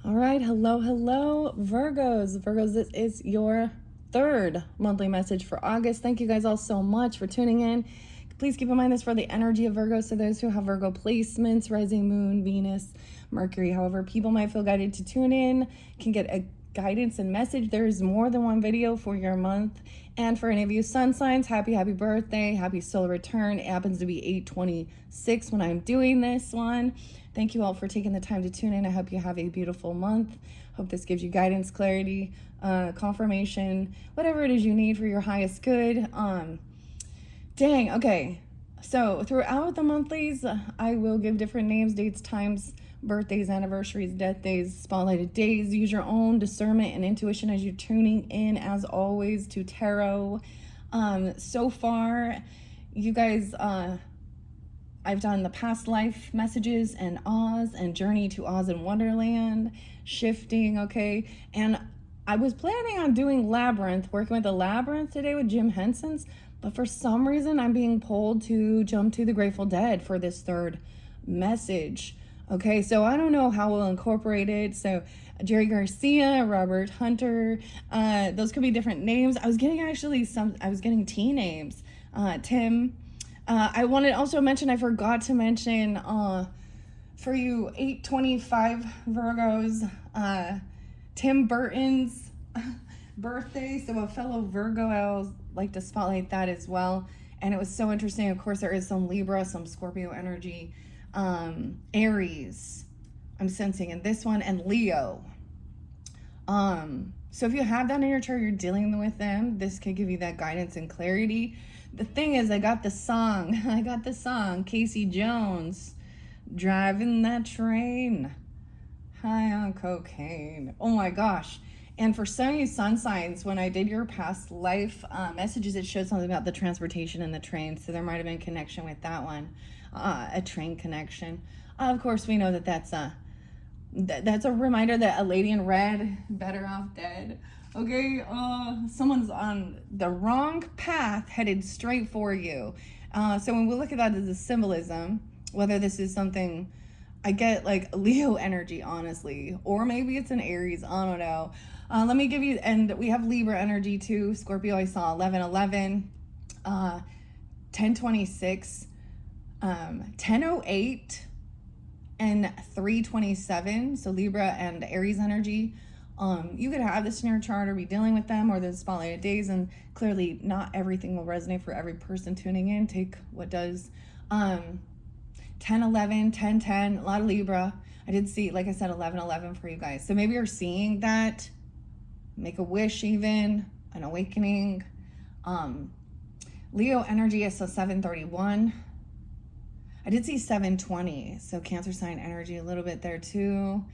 All right, hello, Virgos. Virgos, this is your third monthly message for August. Thank you guys all so much for tuning in. Please keep in mind this for the energy of Virgo. So those who have Virgo placements, rising moon, Venus, Mercury, however, people might feel guided to tune in, can get a guidance and message. There's more than one video for your month. And for any of you sun signs, happy birthday, happy solar return. It happens to be 8/26 when I'm doing this one. Thank you all for taking the time to tune in. I hope you have a beautiful month. Hope this gives you guidance, clarity, confirmation, whatever it is you need for your highest good. Okay. So throughout the monthlies, I will give different names, dates, times, birthdays, anniversaries, death days, spotlighted days. Use your own discernment and intuition as you're tuning in, as always, to tarot. So far, you guys, I've done the past life messages and Oz and Journey to Oz and Wonderland, shifting, okay? And I was planning on doing Labyrinth, working with the Labyrinth today with Jim Henson's, but for some reason I'm being pulled to jump to the Grateful Dead for this third message. Okay, so I don't know how we'll incorporate it. So Jerry Garcia, Robert Hunter, those could be different names. I was getting T names. Tim. I wanted to also mention, I forgot to mention, for you 8/25 Virgos, Tim Burton's birthday. So a fellow Virgo, I'll like to spotlight that as well. And it was so interesting. Of course, there is some Libra, some Scorpio energy, Aries, I'm sensing in this one, and Leo. So if you have that in your chart, you're dealing with them, this could give you that guidance and clarity. The thing is, I got the song, Casey Jones, driving that train, high on cocaine. Oh my gosh. And for some of you sun signs, when I did your past life messages, it showed something about the transportation and the train. So there might have been connection with that one, a train connection. Of course, we know that that's a reminder that a lady in red, better off dead. Okay, someone's on the wrong path headed straight for you. So when we look at that as a symbolism, whether this is something, I get like Leo energy, honestly, or maybe it's an Aries, I don't know. Let me give you, and we have Libra energy too. Scorpio, I saw 11/11, 10/26, 10/08, and 3/27. So Libra and Aries energy. You could have this in your chart or be dealing with them or the spotlighted days, and clearly not everything will resonate for every person tuning in. Take what does. 10/11, 10/10, a lot of Libra. I did see, like I said, 11/11 for you guys. So maybe you're seeing that. Make a wish, even an awakening. Leo energy, I saw 7/31. I did see 7/20, so Cancer sign energy a little bit there too.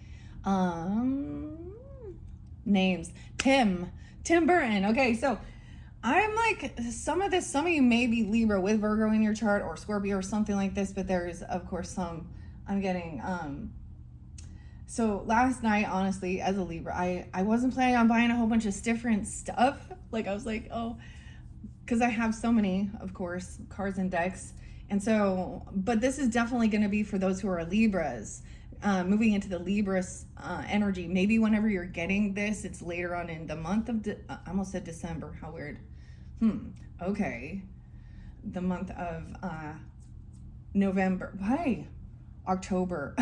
Names, Tim Burton. Okay, so I'm like, some of you may be Libra with Virgo in your chart or Scorpio or something like this, but there's of course some I'm getting. So last night, honestly, as a Libra, I wasn't planning on buying a whole bunch of different stuff. Like I was like, oh, because I have so many, of course, cards and decks. And so, but this is definitely going to be for those who are Libras, moving into the Libra energy. Maybe whenever you're getting this, it's later on in the month of, I almost said December. How weird. Okay. The month of November. Why? October.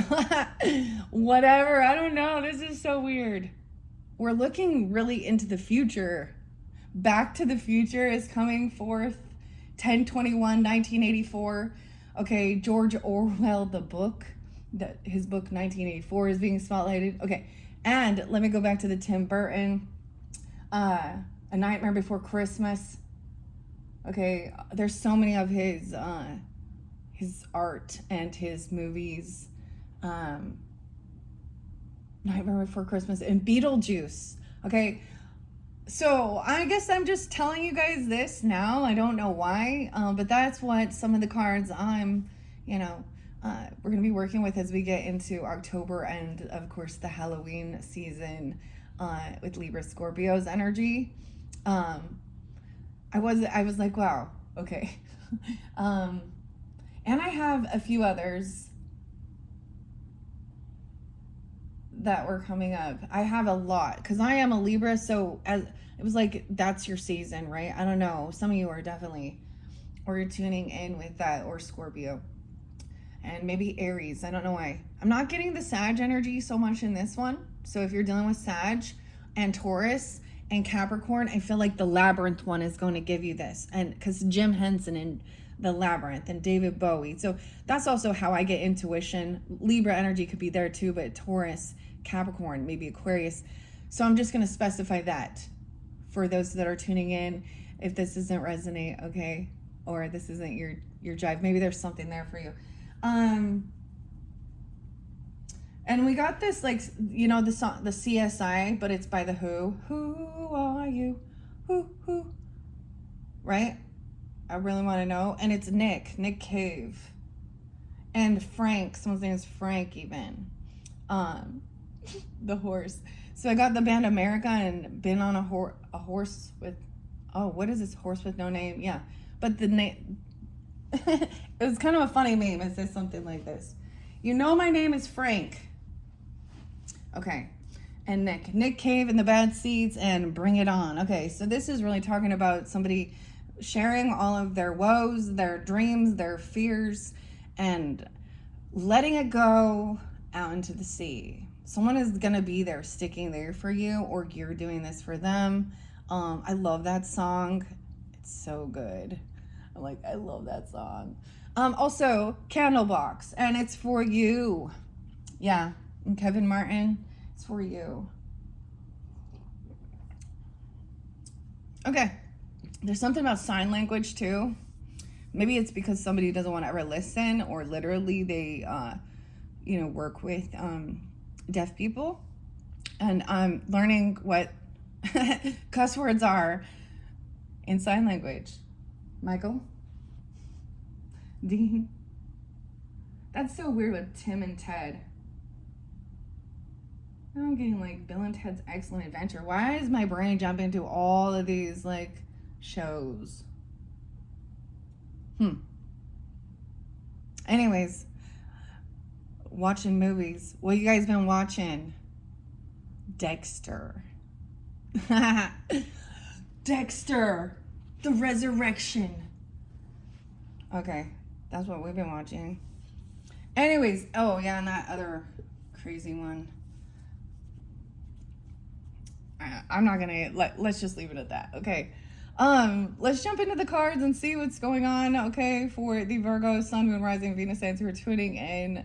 Whatever. I don't know. This is so weird. We're looking really into the future. Back to the Future is coming forth. 10/21, 1984. Okay, George Orwell, the book, his book 1984 is being spotlighted. Okay, and let me go back to the Tim Burton, A Nightmare Before Christmas. Okay, there's so many of his art and his movies. Nightmare Before Christmas and Beetlejuice. Okay. So I guess I'm just telling you guys this now. I don't know why, but that's what some of the cards we're going to be working with as we get into October and, of course, the Halloween season with Libra Scorpio's energy. I was like, wow, okay. And I have a few others that were coming up. I have a lot because I am a Libra, so as it was like that's your season, right? I don't know. Some of you are definitely, or you're tuning in with that, or Scorpio, and maybe Aries. I don't know why. I'm not getting the Sag energy so much in this one. So if you're dealing with Sag and Taurus and Capricorn, I feel like the Labyrinth one is going to give you this, and because Jim Henson and the Labyrinth and David Bowie. So that's also how I get intuition. Libra energy could be there too, but Taurus, Capricorn, maybe Aquarius. So I'm just going to specify that for those that are tuning in. If this doesn't resonate, okay, or this isn't your jive, maybe there's something there for you. And we got this, like, you know, the song, the CSI, but it's by the Who. Who are you? Who? Right? I really want to know. And it's Nick Cave. And Frank. Someone's name is Frank even. The horse. So I got the band America and been on a horse with, oh, what is this? Horse with no name? Yeah. But the name, it was kind of a funny meme. It says something like this. You know my name is Frank. Okay. And Nick Cave and the Bad Seeds and Bring It On. Okay. So this is really talking about somebody sharing all of their woes, their dreams, their fears, and letting it go out into the sea. Someone is going to be there, sticking there for you, or you're doing this for them. I love that song. It's so good. I love that song. Also, Candlebox, and it's for you. Yeah, and Kevin Martin, it's for you. Okay. There's something about sign language too. Maybe it's because somebody doesn't want to ever listen, or literally they, work with deaf people. And I'm learning what cuss words are in sign language. Michael? Dean? That's so weird with Tim and Ted. Now I'm getting like Bill and Ted's Excellent Adventure. Why does my brain jump into all of these like shows? Anyways, watching movies. What you guys been watching? Dexter. Dexter, the Resurrection. Okay, that's what we've been watching. Anyways, oh yeah, and that other crazy one. I'm not gonna let's just leave it at that. Okay. Let's jump into the cards and see what's going on, okay, for the Virgo, Sun, Moon, Rising, Venus, Cancer who are tuning in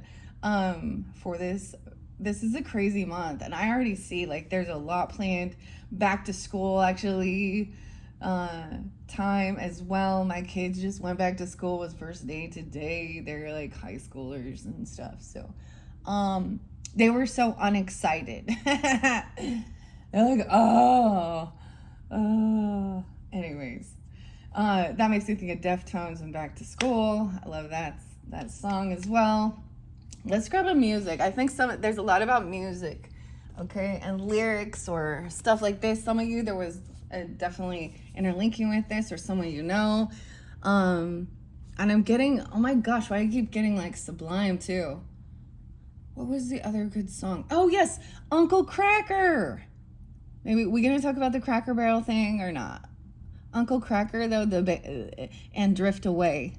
for this. This is a crazy month, and I already see, like, there's a lot planned. Back to school, actually, time as well. My kids just went back to school. It was first day today. They're, like, high schoolers and stuff, so, they were so unexcited. They're like, oh. Anyways, that makes me think of Deftones and Back to School. I love that song as well. Let's grab a music. I think there's a lot about music, okay, and lyrics or stuff like this. Some of you, there was definitely interlinking with this, or someone you know. And I'm getting, oh my gosh, why do I keep getting like Sublime too? What was the other good song? Oh yes, Uncle Cracker. Maybe we gonna talk about the Cracker Barrel thing or not? Uncle Cracker though, and Drift Away.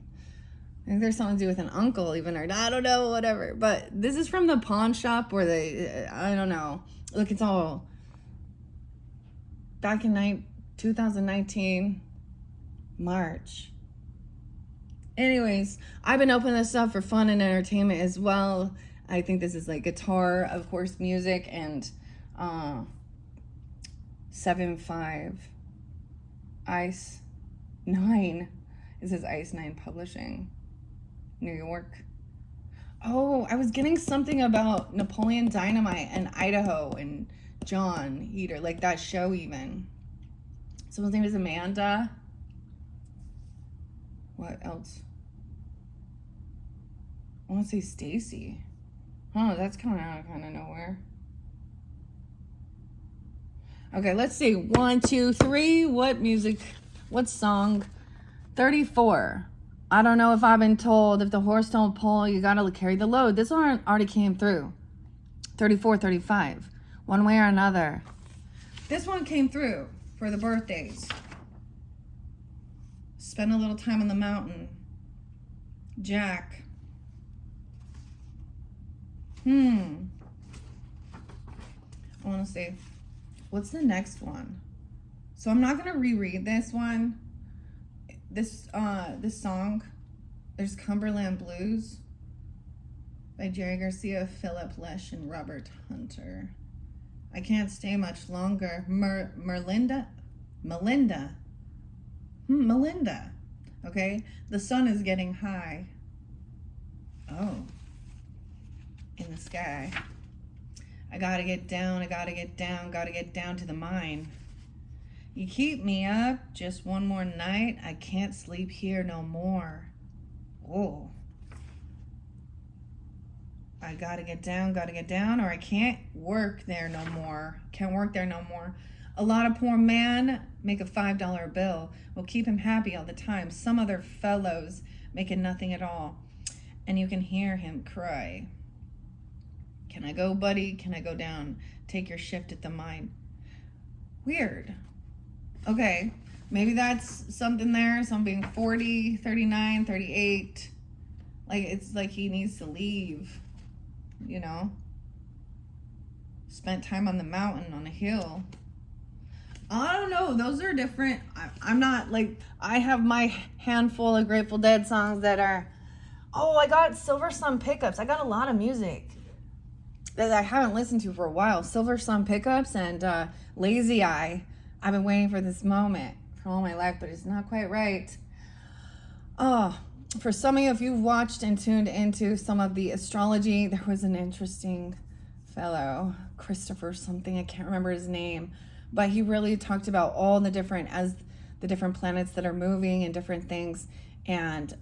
I think there's something to do with an uncle even, or I don't know, whatever. But this is from the pawn shop where I don't know. Look, it's all back in 2019, March. Anyways, I've been opening this up for fun and entertainment as well. I think this is like guitar, of course, music, and 7.5 Ice 9. It says Ice 9 Publishing, New York. Oh, I was getting something about Napoleon Dynamite and Idaho and John Heater, like that show even. Someone's name is Amanda. What else? I want to say Stacy. Oh, that's coming out of kind of nowhere. Okay, let's see. 1, 2, 3. What music? What song? 34. I don't know if I've been told if the horse don't pull, you gotta carry the load. This one already came through. 34, 35. One way or another. This one came through for the birthdays. Spend a little time on the mountain. Jack. I want to see. What's the next one? So I'm not going to reread this one. This song. There's Cumberland Blues by Jerry Garcia, Philip Lesh, and Robert Hunter. I Can't Stay Much Longer. Melinda. Okay. The sun is getting high. Oh. In the sky. I gotta get down to the mine. You keep me up just one more night. I can't sleep here no more. Oh. I gotta get down, or I can't work there no more. A lot of poor man make a $5 bill. Will keep him happy all the time. Some other fellows making nothing at all. And you can hear him cry. Can I go, buddy? Can I go down? Take your shift at the mine. Weird. Okay. Maybe that's something there. Something 40, 39, 38. Like, it's like he needs to leave. You know? Spent time on the mountain, on a hill. I don't know. Those are different. I'm not like, I have my handful of Grateful Dead songs that are, oh, I got Silver Sun Pickups. I got a lot of music that I haven't listened to for a while. Silver Sun Pickups and Lazy Eye. I've been waiting for this moment for all my life, but it's not quite right. Oh, for some of you, if you've watched and tuned into some of the astrology, there was an interesting fellow, Christopher something, I can't remember his name, but he really talked about all the different planets that are moving and different things. And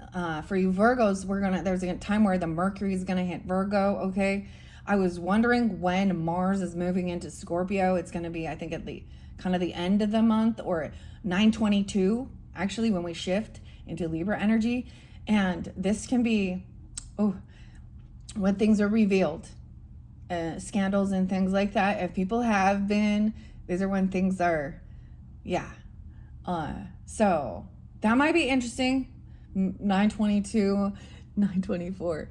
for you Virgos, there's a time where the Mercury is gonna hit Virgo. Okay, I was wondering when Mars is moving into Scorpio. It's gonna be, I think, at the kind of the end of the month, or 9/22 actually, when we shift into Libra energy. And this can be when things are revealed, scandals and things like that. If people have been, these are when things are, so that might be interesting. 9/22, 9/24,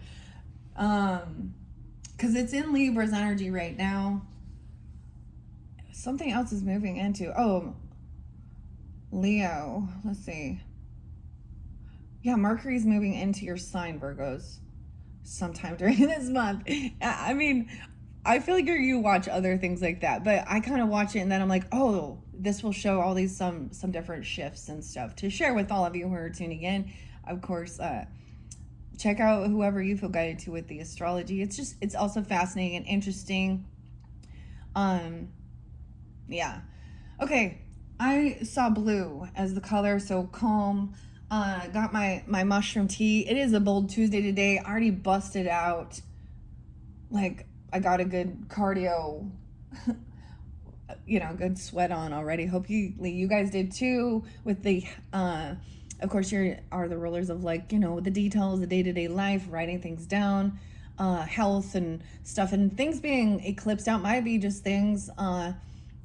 because it's in Libra's energy right now. Something else is moving into, Leo. Let's see. Yeah, Mercury's moving into your sign, Virgos, sometime during this month. I mean, I feel like you watch other things like that, but I kind of watch it and then I'm like, oh, this will show all these some different shifts and stuff to share with all of you who are tuning in. Of course, check out whoever you feel guided to with the astrology. It's also fascinating and interesting. Yeah. Okay, I saw blue as the color, so calm. Got my mushroom tea. It is a bold Tuesday today. I already busted out. Like, I got a good cardio, good sweat on already. Hope you guys did too with the, of course, you are the rulers of, like, the details, the day-to-day life, writing things down, health and stuff, and things being eclipsed out might be just things,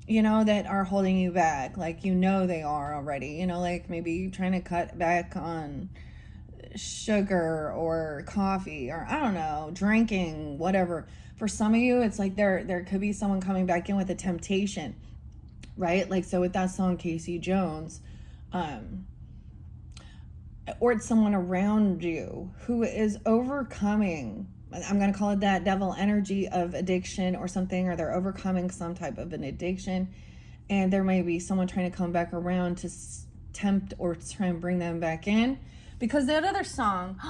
that are holding you back. Like, they are already, like maybe trying to cut back on sugar or coffee, or I don't know, drinking, whatever. For some of you, it's like there could be someone coming back in with a temptation, right? Like, so with that song, Casey Jones, or it's someone around you who is overcoming, I'm going to call it that devil energy of addiction or something, or they're overcoming some type of an addiction. And there may be someone trying to come back around to tempt or try and bring them back in. Because that other song,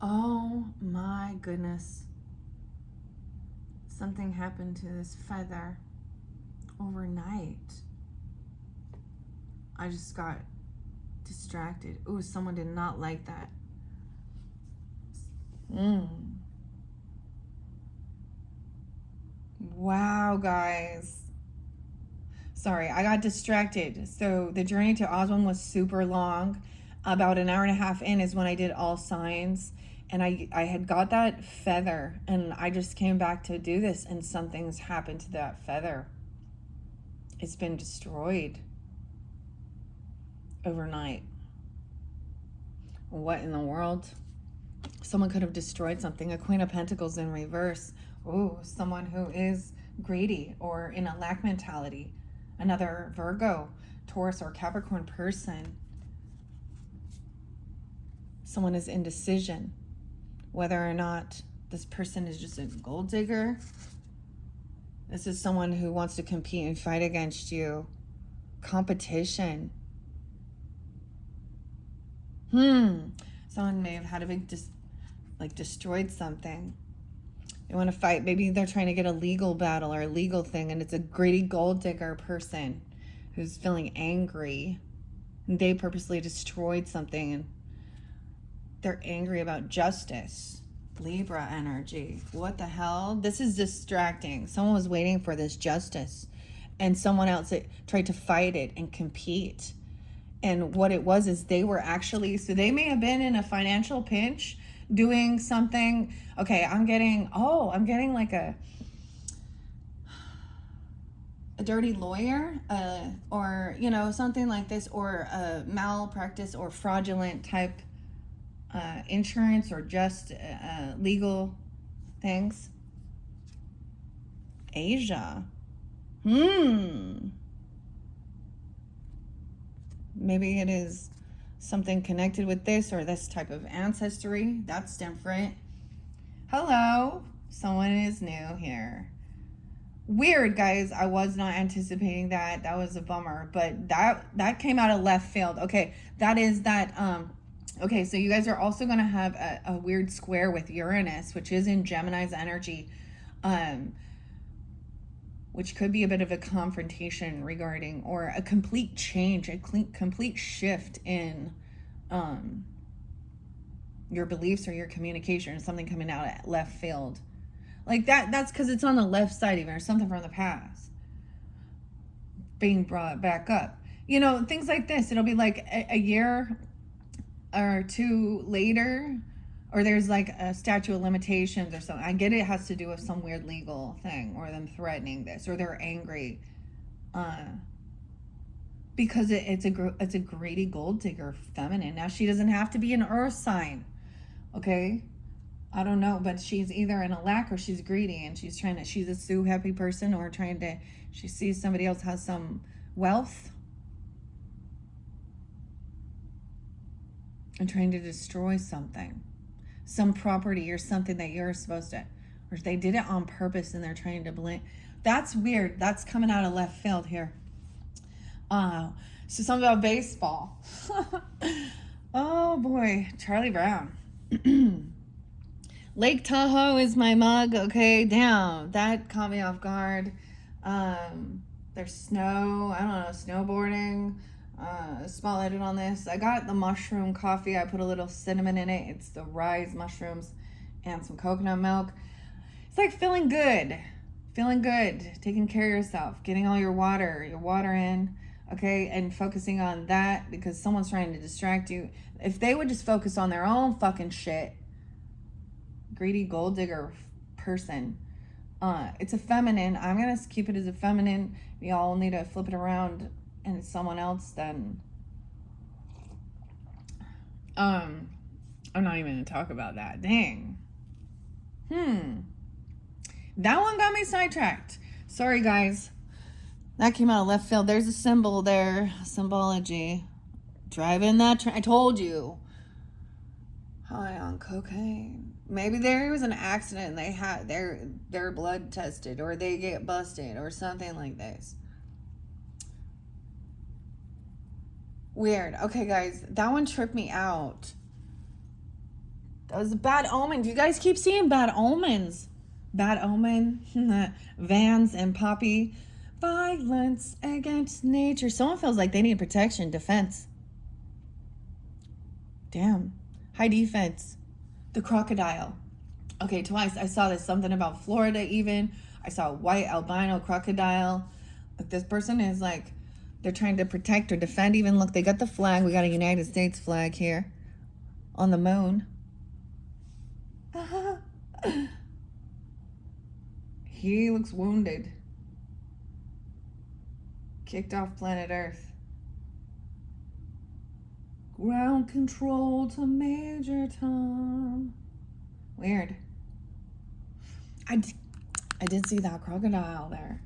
oh my goodness. Something happened to this feather overnight. I just got distracted. Ooh, someone did not like that. Wow, guys. Sorry, I got distracted. So the journey to Oswin was super long. About an hour and a half in is when I did all signs. And I had got that feather, and I just came back to do this, and something's happened to that feather. It's been destroyed overnight. What in the world? Someone could have destroyed something. A Queen of Pentacles in reverse. Oh, someone who is greedy or in a lack mentality. Another Virgo, Taurus, or Capricorn person. Someone is indecision. Whether or not this person is just a gold digger. This is someone who wants to compete and fight against you. Competition. Someone may have had a big, destroyed something. They want to fight. Maybe they're trying to get a legal battle or a legal thing, and it's a greedy gold digger person who's feeling angry. And they purposely destroyed something, and they're angry about justice. Libra energy. What the hell? This is distracting. Someone was waiting for this justice, and someone else tried to fight it and compete. And what it was is they were actually, so they may have been in a financial pinch doing something. Okay, I'm getting like a dirty lawyer, or, something like this, or a malpractice or fraudulent type insurance or just legal things. Asia. Maybe it is something connected with this or this type of ancestry. That's different. Hello. Someone is new here. Weird, guys. I was not anticipating that. That was a bummer. But that came out of left field. Okay. That is that. Okay, so you guys are also going to have a weird square with Uranus, which is in Gemini's energy. Which could be a bit of a confrontation regarding, or a complete change, a complete shift in your beliefs or your communication, or something coming out at left field. Like that's because it's on the left side even, or something from the past being brought back up. Things like this. It'll be like a year or two later, or there's like a statute of limitations or something. I get it has to do with some weird legal thing, or them threatening this, or they're angry, because it's a greedy gold digger feminine. Now she doesn't have to be an earth sign, okay? I don't know, but she's either in a lack or she's greedy, and she's a sue happy person, or she sees somebody else has some wealth and trying to destroy something. Some property or something that you're supposed to, or they did it on purpose and they're trying to blame. That's weird. That's coming out of left field here. So something about baseball. Oh boy, Charlie Brown. Lake Tahoe is my mug. Okay, damn, that caught me off guard. There's snow. I don't know, snowboarding. Spotlighted on this. I got the mushroom coffee. I put a little cinnamon in it. It's the rice mushrooms and some coconut milk. It's like feeling good, taking care of yourself, getting all your water in, okay, and focusing on that, because someone's trying to distract you. If they would just focus on their own fucking shit. Greedy gold digger person. It's a feminine. I'm gonna keep it as a feminine. We all need to flip it around and it's someone else, then I'm not even gonna talk about that. Dang. That one got me sidetracked. Sorry, guys. That came out of left field. There's a symbol there. Symbology. Driving that train. I told you. High on cocaine. Maybe there was an accident and they had their blood tested, or they get busted, or something like this. Weird. Okay, guys, that one tripped me out. That was a bad omen. You guys keep seeing bad omens. Bad omen. Vans and Poppy. Violence against nature. Someone feels like they need protection, defense. Damn. High defense. The crocodile. Okay, twice I saw this. Something about Florida even. I saw a white albino crocodile. Like, this person is like, they're trying to protect or defend even. Look, they got the flag. We got a United States flag here on the moon. He looks wounded. Kicked off planet Earth. Ground control to Major Tom. Weird. I did see that crocodile there.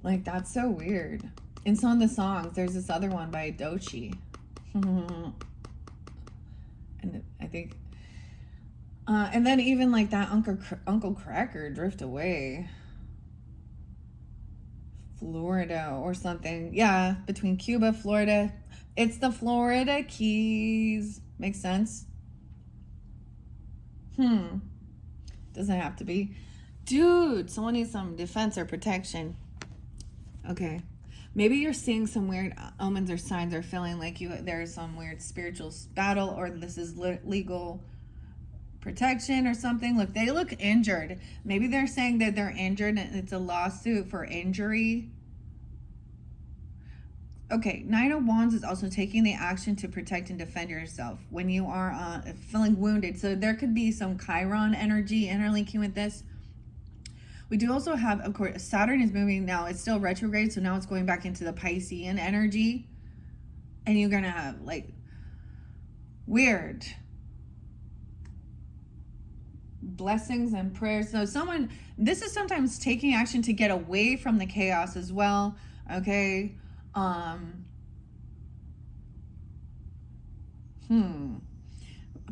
Like, that's so weird. In some of the songs, there's this other one by Dochi. And I think... and then even like that Uncle Cracker, Drift Away. Florida or something. Yeah, between Cuba, Florida. It's the Florida Keys. Makes sense? Doesn't have to be. Dude, someone needs some defense or protection. Okay. Maybe you're seeing some weird omens or signs or feeling like there's some weird spiritual battle, or this is legal protection or something. Look, they look injured. Maybe they're saying that they're injured and it's a lawsuit for injury. Okay, Nine of Wands is also taking the action to protect and defend yourself when you are feeling wounded. So there could be some Chiron energy interlinking with this. We do also have, of course, Saturn is moving now. It's still retrograde, so now it's going back into the Piscean energy. And you're going to have, like, weird blessings and prayers. So this is sometimes taking action to get away from the chaos as well. Okay.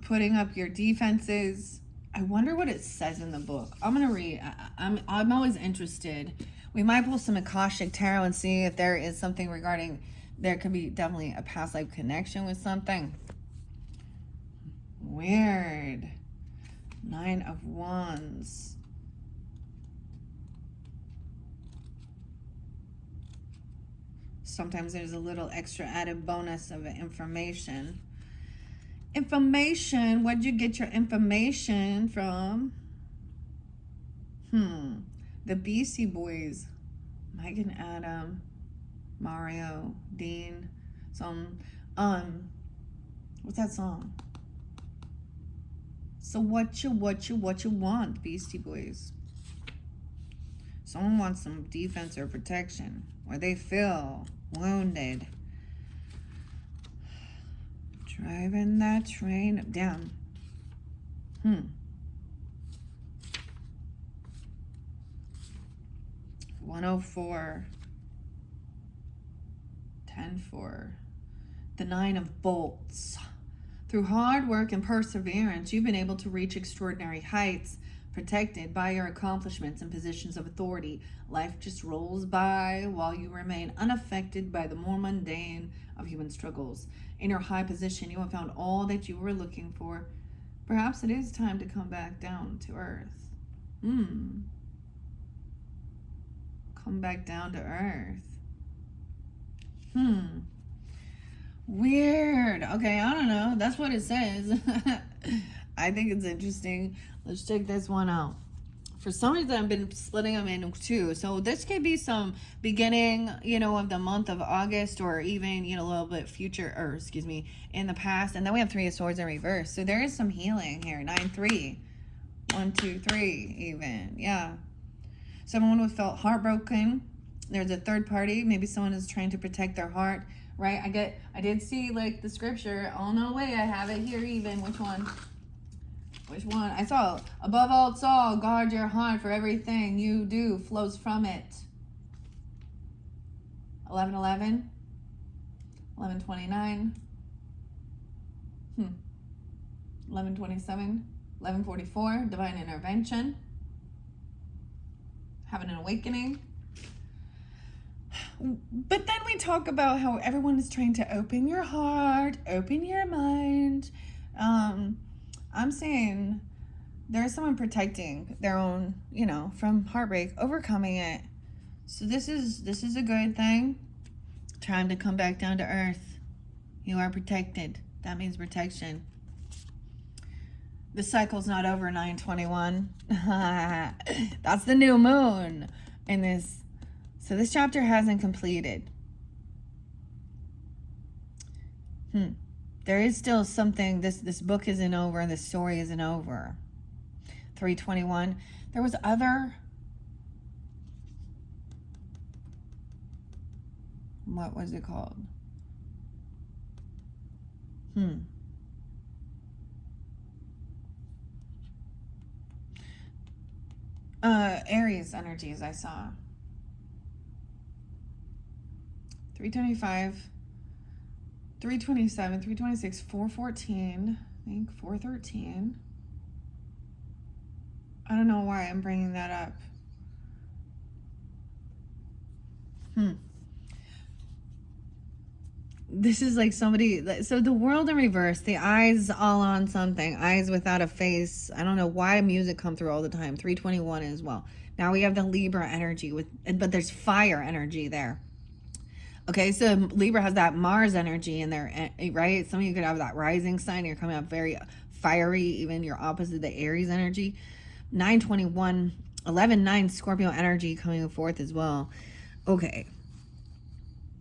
Putting up your defenses. I wonder what it says in the book. I'm gonna read. I'm always interested. We might pull some Akashic Tarot and see if there is something regarding. There could be definitely a past life connection with something. Weird. Nine of Wands. Sometimes there's a little extra added bonus of information. Information. Where'd you get your information from? The Beastie Boys. Mike and Adam. Mario. Dean. What's that song? So what you want, Beastie Boys? Someone wants some defense or protection, or they feel wounded. Driving that train down. 104. 10-4. The Nine of Bolts. Through hard work and perseverance, you've been able to reach extraordinary heights, protected by your accomplishments and positions of authority. Life just rolls by while you remain unaffected by the more mundane of human struggles. In your high position, you have found all that you were looking for. Perhaps it is time to come back down to earth. Come back down to earth. Weird. Okay, I don't know. That's what it says. I think it's interesting. Let's check this one out. For some reason, I've been splitting them into two. So this could be some beginning, of the month of August, or even, a little bit future, in the past. And then we have Three of Swords in reverse. So there is some healing here. 9-3. 1, 2, 3 even. Yeah. Someone who felt heartbroken. There's a third party. Maybe someone is trying to protect their heart. Right? I did see like the scripture. Oh, no way. I have it here even. Which one? I saw, above all else all, guard your heart, for everything you do flows from it. 11:11. 11:29. 11:27. 11:44. Divine intervention. Having an awakening. But then we talk about how everyone is trying to open your heart, open your mind. I'm saying there's someone protecting their own, from heartbreak, overcoming it. So this is a good thing. Time to come back down to earth. You are protected. That means protection. The cycle's not over. 9/21. That's the new moon in this. So this chapter hasn't completed. There is still something. This book isn't over, and this story isn't over. 3/21. There was other What was it called? Aries energies I saw. 325, 327, 326, 414, I think 413. I don't know why I'm bringing that up. This is like somebody, so the world in reverse, the eyes all on something, eyes without a face. I don't know why music come through all the time. 321 as well. Now we have the Libra energy but there's fire energy there. Okay, so Libra has that Mars energy in there, right? Some of you could have that rising sign. You're coming up very fiery, even your opposite, the Aries energy. 921, 11-9 Scorpio energy coming forth as well. Okay.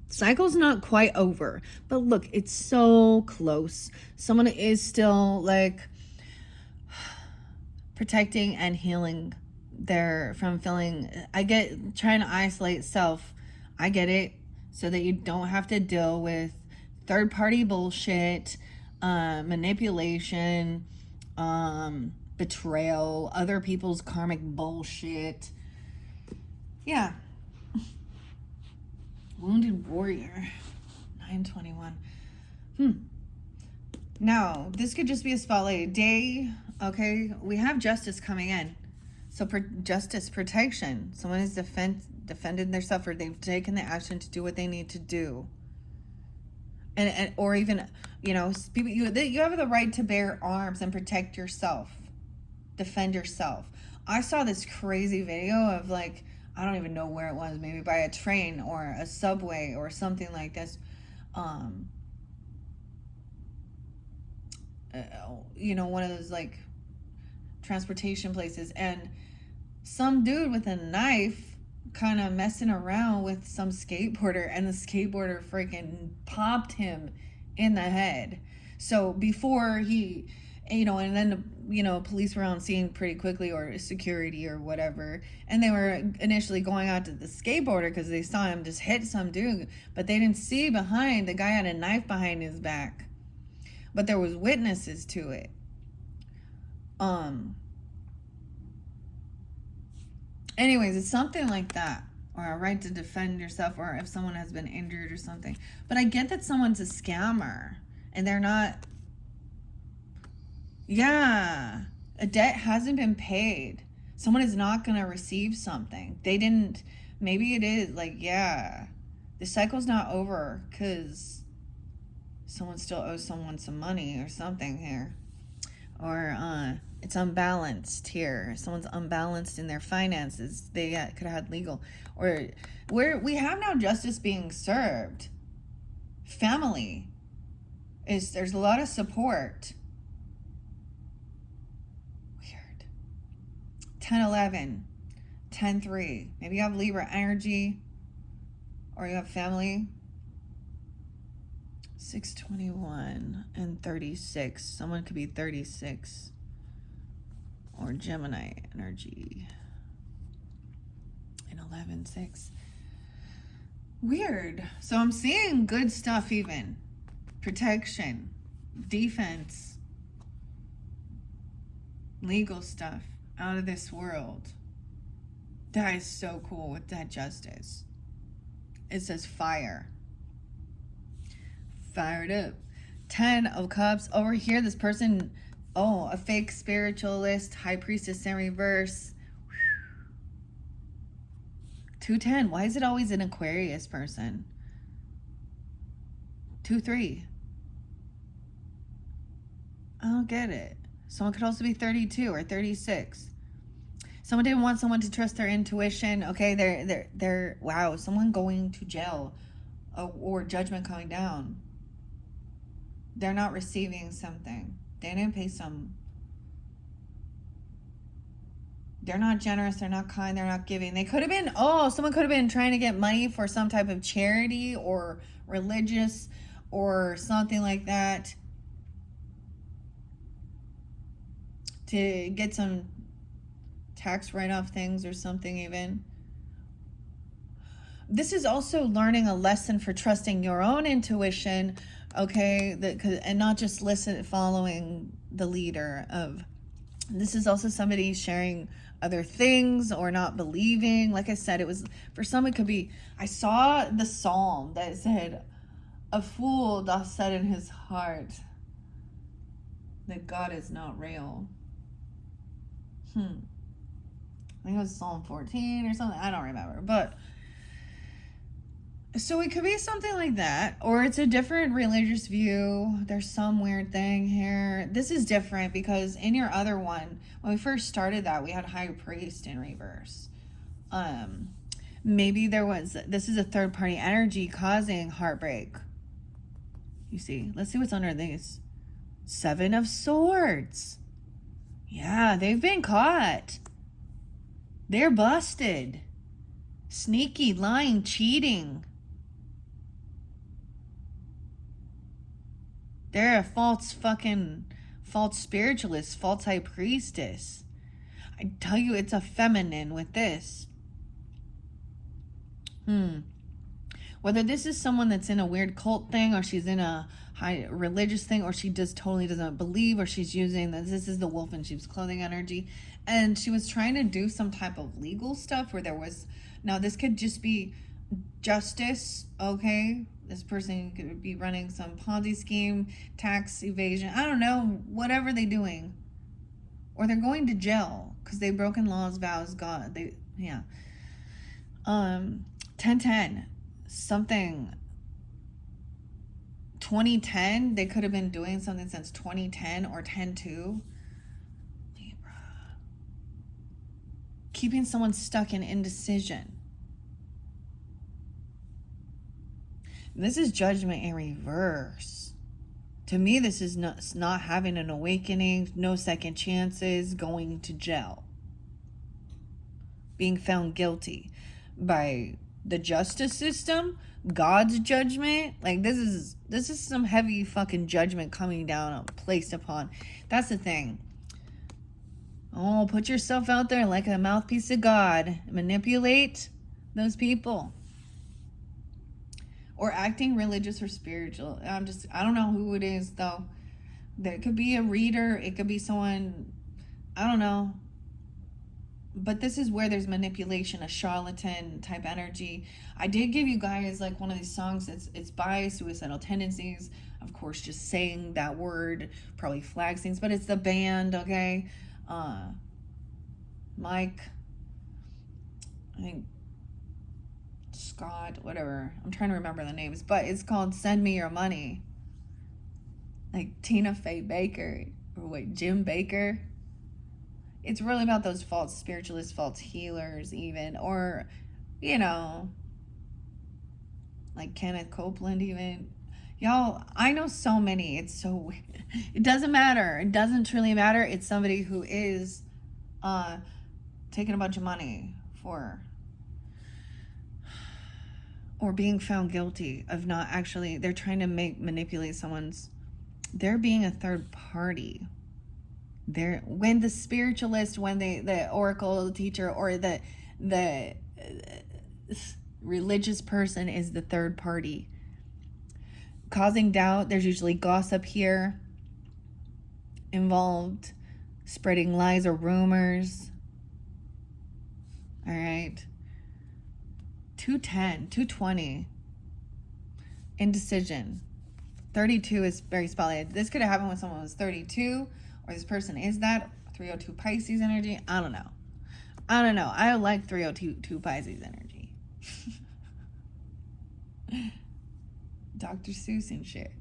Cycle's not quite over, but look, it's so close. Someone is still like protecting and healing from feeling, I get trying to isolate self. I get it, so that you don't have to deal with third-party bullshit, manipulation, betrayal, other people's karmic bullshit. Yeah. Wounded warrior. 921. Now, this could just be a spotlight day. Okay, we have justice coming in. So justice, protection. Someone has defended themselves, or they've taken the action to do what they need to do. And or even, you know, you have the right to bear arms and protect yourself. Defend yourself. I saw this crazy video of like, I don't even know where it was, maybe by a train or a subway or something like this. You know, one of those like transportation places, and some dude with a knife kind of messing around with some skateboarder, and the skateboarder freaking popped him in the head. So before he, you know, and then, you know, police were on scene pretty quickly, or security or whatever, and they were initially going out to the skateboarder because they saw him just hit some dude, but they didn't see behind, the guy had a knife behind his back, but there was witnesses to it. Anyways, it's something like that, or a right to defend yourself, or if someone has been injured or something. But I get that someone's a scammer and they're not. Yeah, a debt hasn't been paid. Someone is not going to receive something. They didn't, maybe it is like, yeah, the cycle's not over because someone still owes someone some money or something here. Or it's unbalanced here. Someone's unbalanced in their finances. They could have had legal. Or we have now justice being served. Family there's a lot of support. Weird. 10-11, 10-3. Maybe you have Libra energy, or you have family. 621 and 36. Someone could be 36. Or Gemini energy. And 11-6. Weird. So I'm seeing good stuff even. Protection. Defense. Legal stuff. Out of this world. That is so cool with that justice. It says fire. Fired up. 10 of Cups. Over here, this person, a fake spiritualist, high priestess in reverse. 210. Why is it always an Aquarius person? 2-3. I don't get it. Someone could also be 32 or 36. Someone didn't want someone to trust their intuition. Okay, they're wow, someone going to jail, or judgment coming down. They're not receiving something. They didn't pay some. They're not generous. They're not kind. They're not giving. They could have been, someone could have been trying to get money for some type of charity or religious or something like that, to get some tax write-off things or something even. This is also learning a lesson for trusting your own intuition, okay? And not just following the leader of. This is also somebody sharing other things or not believing. Like I said, it was, for some, it could be, I saw the psalm that said, a fool doth said in his heart that God is not real. I think it was Psalm 14 or something. I don't remember. But so it could be something like that, or it's a different religious view. There's some weird thing here. This is different because in your other one, when we first started that, we had High Priest in reverse. Maybe this is a third party energy causing heartbreak. You see, let's see what's under these. 7 of Swords. Yeah, they've been caught. They're busted. Sneaky, lying, cheating. They're a false spiritualist, false high priestess. I tell you, it's a feminine with this. Whether this is someone that's in a weird cult thing, or she's in a high religious thing, or she just totally doesn't believe, or she's using this is the wolf in sheep's clothing energy, and she was trying to do some type of legal stuff where there was, now this could just be justice, okay? This person could be running some Ponzi scheme, tax evasion, I don't know, whatever they're doing. Or they're going to jail because they've broken laws, vows, God. 1010, something, 2010, they could have been doing something since 2010 or 10-2. Libra. Keeping someone stuck in indecision. This is Judgment in reverse. To me, this is not having an awakening, no second chances, going to jail. Being found guilty by the justice system, God's judgment. Like this is some heavy fucking judgment coming down, placed upon. That's the thing. Oh, put yourself out there like a mouthpiece of God. Manipulate those people. Or acting religious or spiritual. I don't know who it is though. There could be a reader. It could be someone, I don't know. But this is where there's manipulation, a charlatan type energy. I did give you guys like one of these songs. It's by Suicidal Tendencies. Of course, just saying that word probably flags things, but it's the band, okay? Mike, I think Scott, whatever. I'm trying to remember the names, but it's called Send Me Your Money. Like Tina Fey Baker, or Jim Baker. It's really about those false spiritualists, false healers even, or, like Kenneth Copeland even. Y'all, I know so many. It's so weird. It doesn't matter. It doesn't truly matter. It's somebody who is taking a bunch of money for, or being found guilty of not actually, they're trying to manipulate someone's, they're being a third party. When the spiritualist, when the oracle teacher, or the religious person is the third party, causing doubt, there's usually gossip here involved, spreading lies or rumors. All right. 210, 220, indecision. 32 is very spotlighted. This could have happened when someone was 32, or this person is that. 302 Pisces energy. I don't know. I like 302 Pisces energy. Dr. Seuss and shit.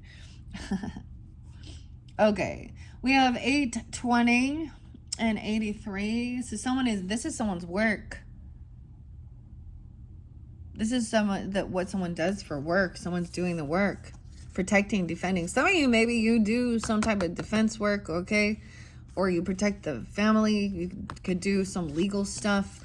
Okay. We have 820 and 83. So this is someone's work. This is what someone does for work. Someone's doing the work. Protecting, defending. Some of you, maybe you do some type of defense work, okay? Or you protect the family. You could do some legal stuff.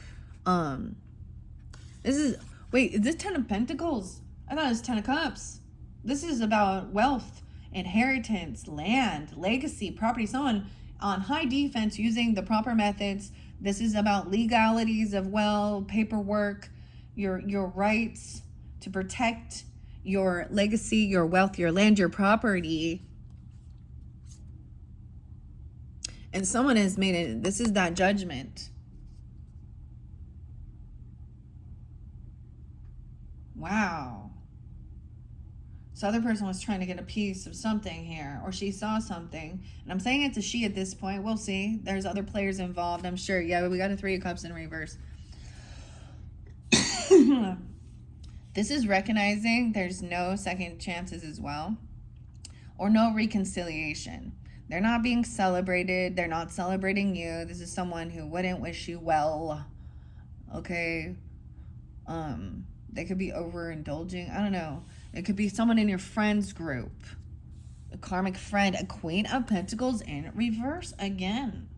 Is this 10 of Pentacles? I thought it was 10 of Cups. This is about wealth, inheritance, land, legacy, property. Someone on high defense using the proper methods. This is about legalities of paperwork, your rights, to protect your legacy, your wealth, your land, your property. And someone has made it, this is that judgment. Wow. This other person was trying to get a piece of something here, or she saw something. And I'm saying it's a she at this point. We'll see. There's other players involved, I'm sure. Yeah, we got a 3 of Cups in reverse. This is recognizing there's no second chances as well, or no reconciliation. They're not being celebrated. They're not celebrating you. This is someone who wouldn't wish you well. Okay. They could be overindulging. I don't know. It could be someone in your friends group. A karmic friend. A Queen of Pentacles in reverse again.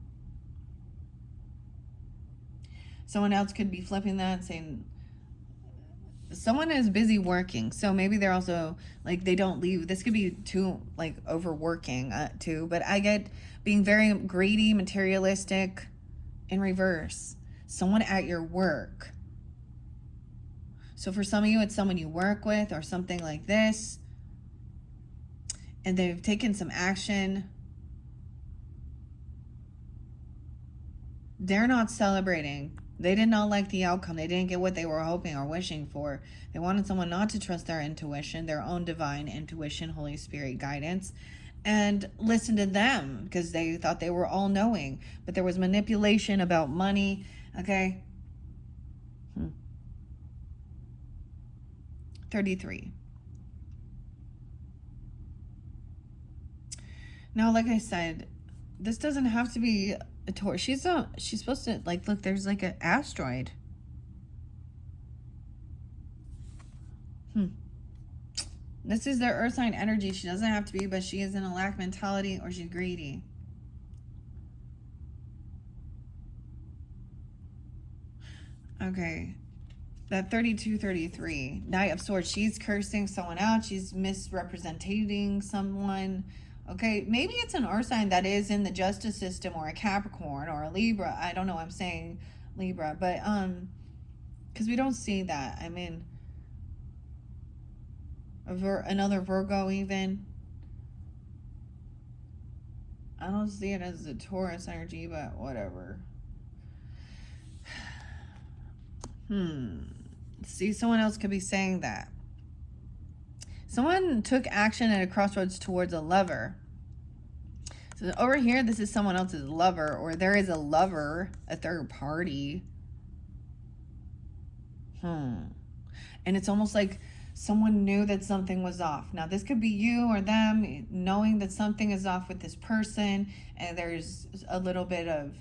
Someone else could be flipping that, saying someone is busy working. So maybe they're also like, they don't leave. This could be too like overworking too. But I get being very greedy, materialistic in reverse. Someone at your work. So for some of you, it's someone you work with or something like this. And they've taken some action. They're not celebrating. They did not like the outcome. They didn't get what they were hoping or wishing for. They wanted someone not to trust their intuition, their own divine intuition, Holy Spirit guidance, and listen to them because they thought they were all knowing. But there was manipulation about money. Okay. 33. Now, like I said, this doesn't have to be a Taurus. She's supposed to, like, look, there's like an asteroid. This is their earth sign energy. She doesn't have to be, but she is in a lack mentality or she's greedy. Okay. That 32, 33. Knight of Swords. She's cursing someone out. She's misrepresenting someone. Okay, maybe it's an earth sign that is in the justice system, or a Capricorn or a Libra. I don't know. I'm saying Libra, but because we don't see that. I mean, another Virgo even. I don't see it as a Taurus energy, but whatever. See, someone else could be saying that. Someone took action at a crossroads towards a lover. So over here, this is someone else's lover, or there is a lover, a third party. And it's almost like someone knew that something was off. Now, this could be you or them knowing that something is off with this person, and there's a little bit of,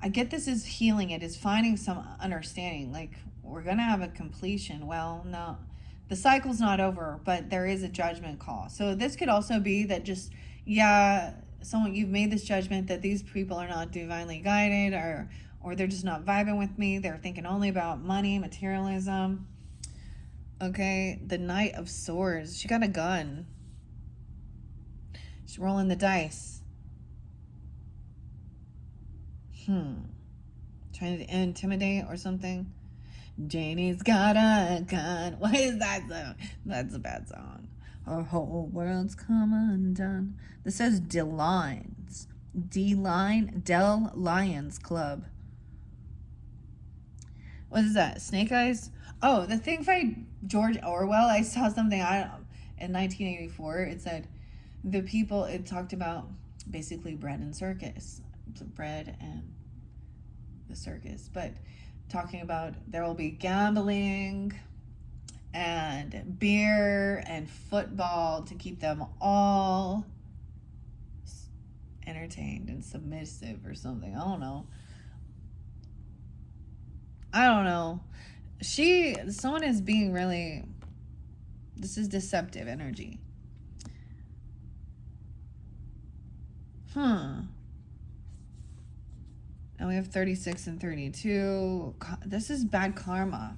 I get this is healing. It is finding some understanding. Like, we're going to have a completion. Well, no, the cycle's not over, but there is a judgment call. So this could also be that just, yeah, someone, you've made this judgment that these people are not divinely guided, or they're just not vibing with me. They're thinking only about money, materialism. Okay, the Knight of Swords. She got a gun. She's rolling the dice. Trying to intimidate or something. Janie's got a gun. Why is that song? That's a bad song. Our whole world's come undone. This says D-Lines. Del Lions Club. What is that? Snake Eyes? Oh, the thing by George Orwell. I saw something in 1984. It said the people, it talked about basically bread and circus. Bread and the circus. But talking about there will be gambling and beer and football to keep them all entertained and submissive or something. I don't know. Someone is being really, this is deceptive energy. Now we have 36 and 32. This is bad karma.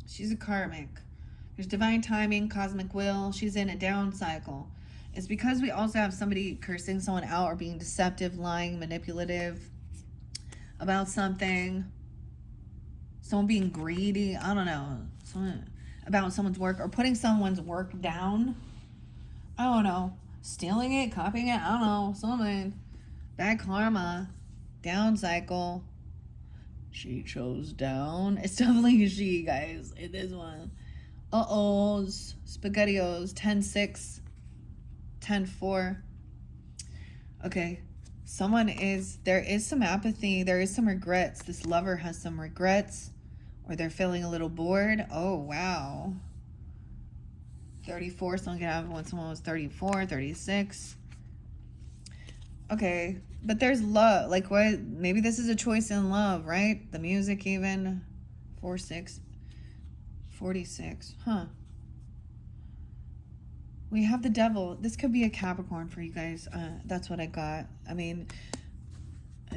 She's a karmic. There's divine timing, cosmic will. She's in a down cycle. It's because we also have somebody cursing someone out or being deceptive, lying, manipulative about something. someone being greedy. I don't know. About someone's work or putting someone's work down. I don't know. Stealing it, copying it. I don't know. Something. Bad karma. Down cycle. She chose down. It's definitely a she, guys. It is one. Uh-ohs. Spaghettios. 10-6. 10-4. Okay. There is some apathy. There is some regrets. This lover has some regrets. Or they're feeling a little bored. Oh, wow. 34. Someone could have when someone was 34, 36. Okay. But there's love. Like what? Maybe this is a choice in love, right? The music even. 4-6. 46. Huh. We have the devil. This could be a Capricorn for you guys. That's what I got. I mean,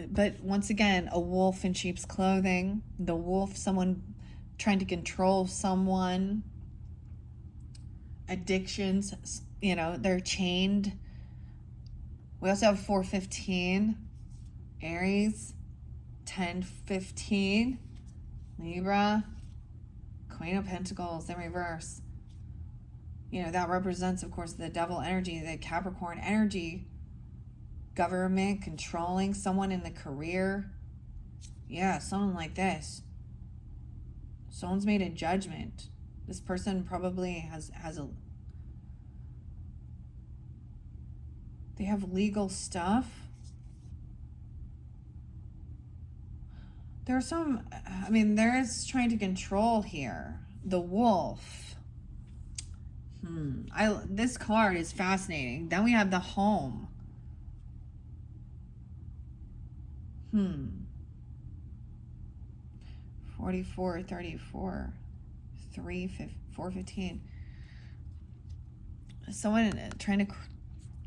but once again, a wolf in sheep's clothing. The wolf, someone trying to control someone. Addictions, they're chained. We also have 4-15. Aries. 10-15. Libra. Queen of Pentacles in reverse. That represents, of course, the devil energy, the Capricorn energy. Government, controlling someone in the career. Yeah, someone like this. Someone's made a judgment. This person probably has they have legal stuff. There's there's trying to control here. The wolf. This card is fascinating. Then we have the home. 44, 34, 4-15. Someone trying to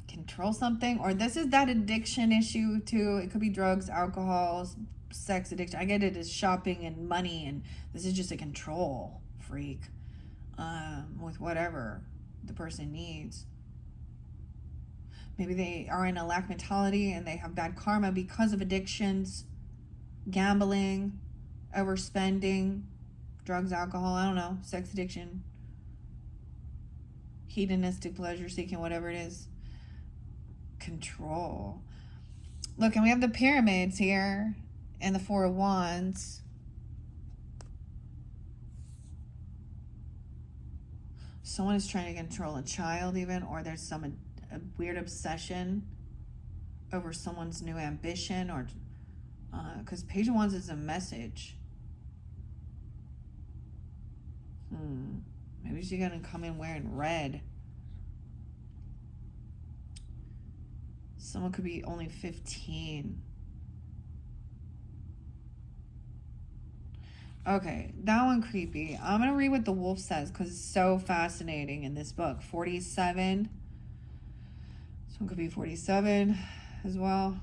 control something, or this is that addiction issue too. It could be drugs, alcohol, sex addiction. I get it as shopping and money, and this is just a control freak with whatever the person needs. Maybe they are in a lack mentality and they have bad karma because of addictions, gambling, overspending, drugs, alcohol, I don't know, sex addiction, hedonistic pleasure seeking, whatever it is. Control. Look, and we have the pyramids here and the Four of Wands. Someone is trying to control a child even, or there's a weird obsession over someone's new ambition, or because Page of Wands is a message. Maybe she's gonna come in wearing red. Someone could be only 15. Okay, that one creepy. I'm gonna read what the wolf says because it's so fascinating in this book. 47. Someone could be 47 as well.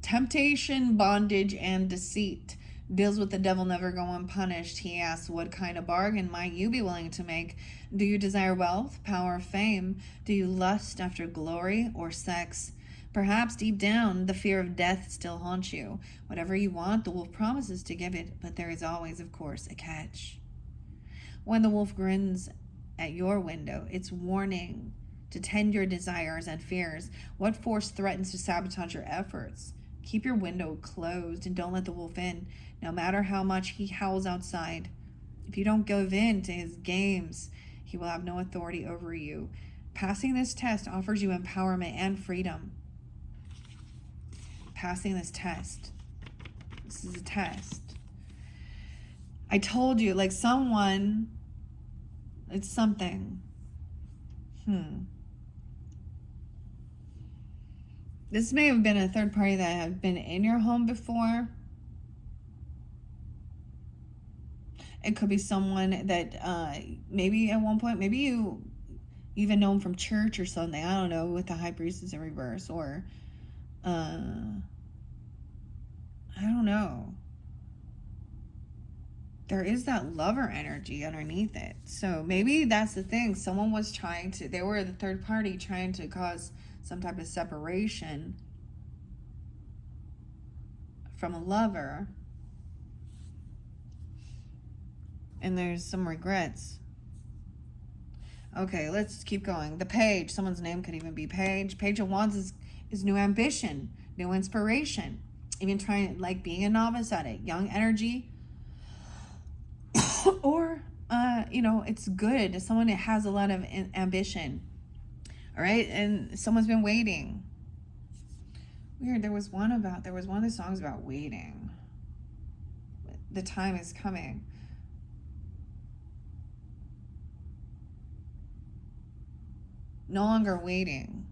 Temptation, bondage, and deceit. Deals with the devil never go unpunished. He asks, what kind of bargain might you be willing to make? Do you desire wealth, power, or fame? Do you lust after glory or sex? Perhaps deep down, the fear of death still haunts you. Whatever you want, the wolf promises to give it, but there is always, of course, a catch. When the wolf grins at your window, it's warning to tend your desires and fears. What force threatens to sabotage your efforts? Keep your window closed and don't let the wolf in, no matter how much he howls outside. If you don't give in to his games, he will have no authority over you. Passing this test offers you empowerment and freedom. Passing this test. This is a test. I told you, like someone, it's something. This may have been a third party that have been in your home before. It could be someone that maybe at one point, maybe you even know them from church or something. I don't know, with the High Priestess in reverse, or I don't know. There is that lover energy underneath it. So maybe that's the thing. Someone was they were the third party trying to cause some type of separation from a lover. And there's some regrets. Okay, let's keep going. The Page, someone's name could even be Page. Page of Wands is new ambition, new inspiration. Even trying, like, being a novice at it. Young energy. Or, it's good. Someone that has a lot of ambition. All right? And someone's been waiting. Weird. There was one of the songs about waiting. The time is coming. No longer waiting.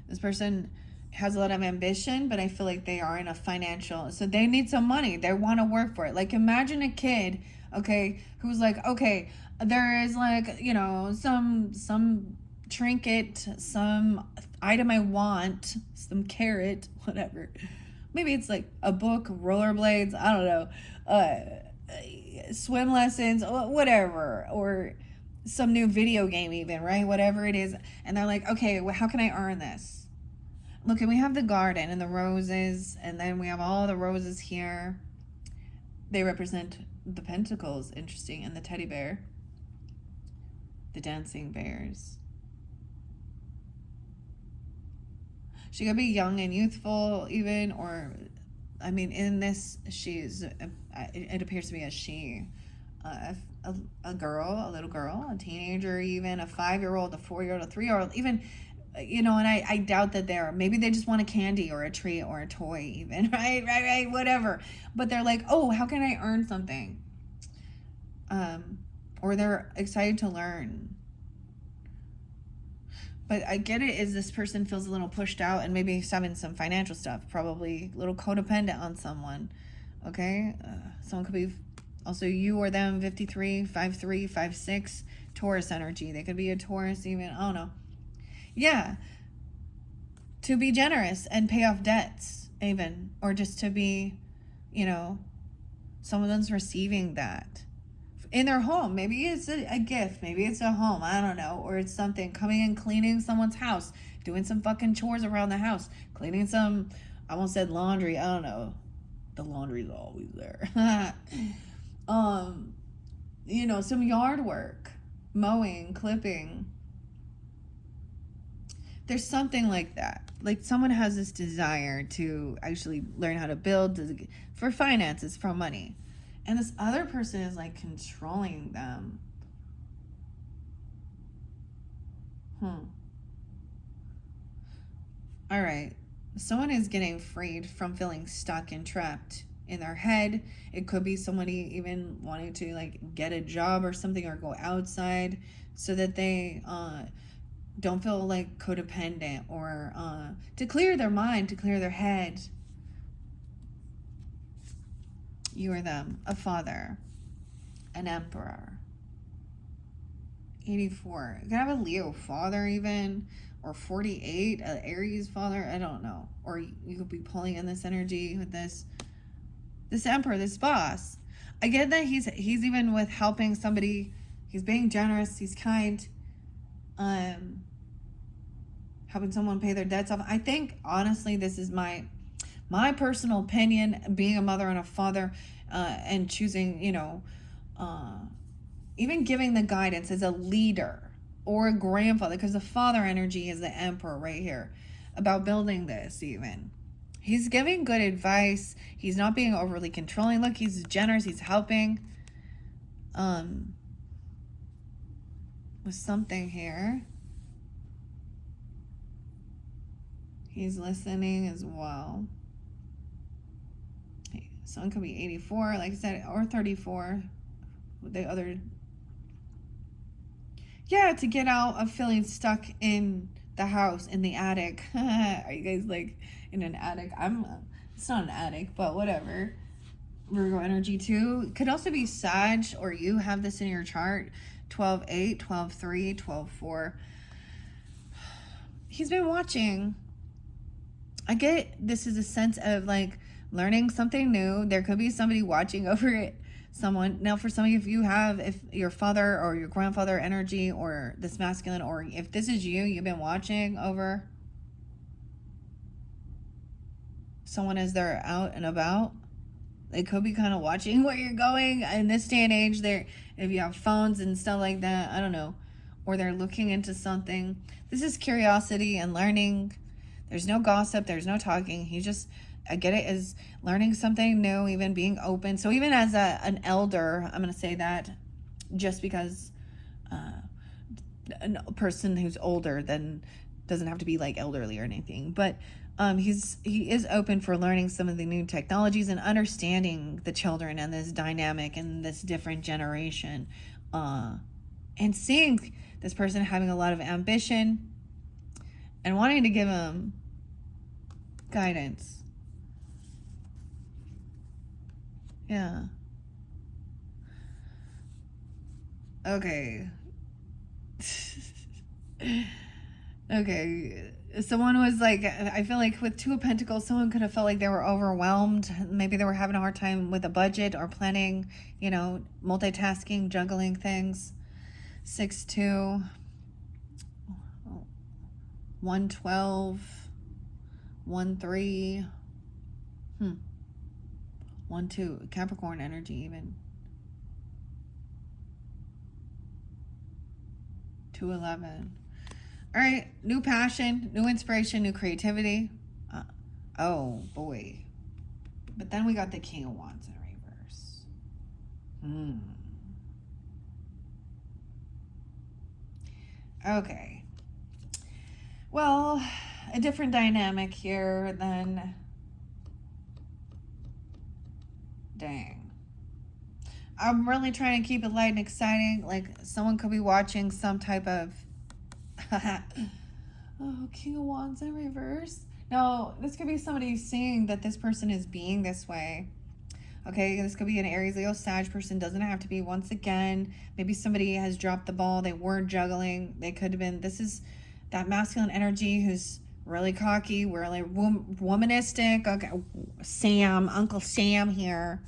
This person has a lot of ambition, but I feel like they are in a financial, so they need some money. They want to work for it. Like, imagine a kid, okay, who's like, okay, there is, like, some trinket, some item I want, some carrot, whatever. Maybe it's like a book, rollerblades, I don't know, swim lessons, whatever, or some new video game even, right? Whatever it is. And they're like, okay, well, how can I earn this? Look, and we have the garden and the roses, and then we have all the roses here. They represent the pentacles, interesting, and the teddy bear. The dancing bears. She could be young and youthful even, or, I mean, in this, it appears to be a she. A girl, a little girl, a teenager even, a 5-year-old, a 4-year-old, a 3-year-old, even, and I doubt that maybe they just want a candy or a treat or a toy even, right, whatever. But they're like, oh, how can I earn something? Or they're excited to learn. But I get it, is this person feels a little pushed out and maybe having some financial stuff, probably a little codependent on someone, okay? Someone could be also you or them, 53, 53, 56, Taurus energy. They could be a Taurus even, I don't know. Yeah. To be generous and pay off debts even, or just to be, someone's receiving that in their home. Maybe it's a gift, maybe it's a home, I don't know, or it's something, coming and cleaning someone's house, doing some fucking chores around the house, cleaning some, I almost said laundry, I don't know, the laundry's always there. Some yard work, mowing, clipping. There's something like that. Like, someone has this desire to actually learn how to build for finances, for money. And this other person is, like, controlling them. All right. Someone is getting freed from feeling stuck and trapped in their head. It could be somebody even wanting to, like, get a job or something, or go outside so that they don't feel like codependent, or to clear their mind, to clear their head. You or them, a father, an emperor. 84. You could have a Leo father even, or 48, an Aries father, I don't know. Or you could be pulling in this energy with this emperor, this boss. I get that he's even with helping somebody, he's being generous, he's kind, helping someone pay their debts off. I think, honestly, this is my personal opinion, being a mother and a father, and choosing, even giving the guidance as a leader or a grandfather, because the father energy is the emperor right here, about building this even. He's giving good advice. He's not being overly controlling. Look, he's generous. He's helping. With something here. He's listening as well. Someone could be 84, like I said, or 34. The other. Yeah, to get out of feeling stuck in the house, in the attic. Are you guys, like, in an attic? It's not an attic, but whatever. Virgo energy too. Could also be Sag, or you have this in your chart. 12-8, 12-3, 12-4. He's been watching. I get this is a sense of, like, learning something new. There could be somebody watching over it. Someone. Now, for some of you if your father or your grandfather energy, or this masculine, or if this is you've been watching over someone as they're out and about. They could be kind of watching where you're going. In this day and age, if you have phones and stuff like that, I don't know, or they're looking into something. This is curiosity and learning. There's no gossip. There's no talking. He just, I get it, is learning something new, even being open. So even as an elder, I'm going to say that just because a person who's older then doesn't have to be like elderly or anything. But he is open for learning some of the new technologies and understanding the children and this dynamic and this different generation, and seeing this person having a lot of ambition and wanting to give him guidance. Yeah. Okay. Okay. Someone was like, I feel like with Two of Pentacles, someone could have felt like they were overwhelmed. Maybe they were having a hard time with a budget or planning, multitasking, juggling things. 6-2, 112, 1-3, 1-2, Capricorn energy even. 2-11. All right, new passion, new inspiration, new creativity. Oh boy. But then we got the King of Wands in reverse. Okay. Well, a different dynamic here than... Dang. I'm really trying to keep it light and exciting. Like someone could be watching some type of... Oh, King of Wands in reverse. No, this could be somebody seeing that this person is being this way. Okay, this could be an Aries, Leo, Sag person. Doesn't have to be. Once again, maybe somebody has dropped the ball. They were juggling. They could have been. This is that masculine energy who's really cocky, really womanistic. Okay, Uncle Sam here.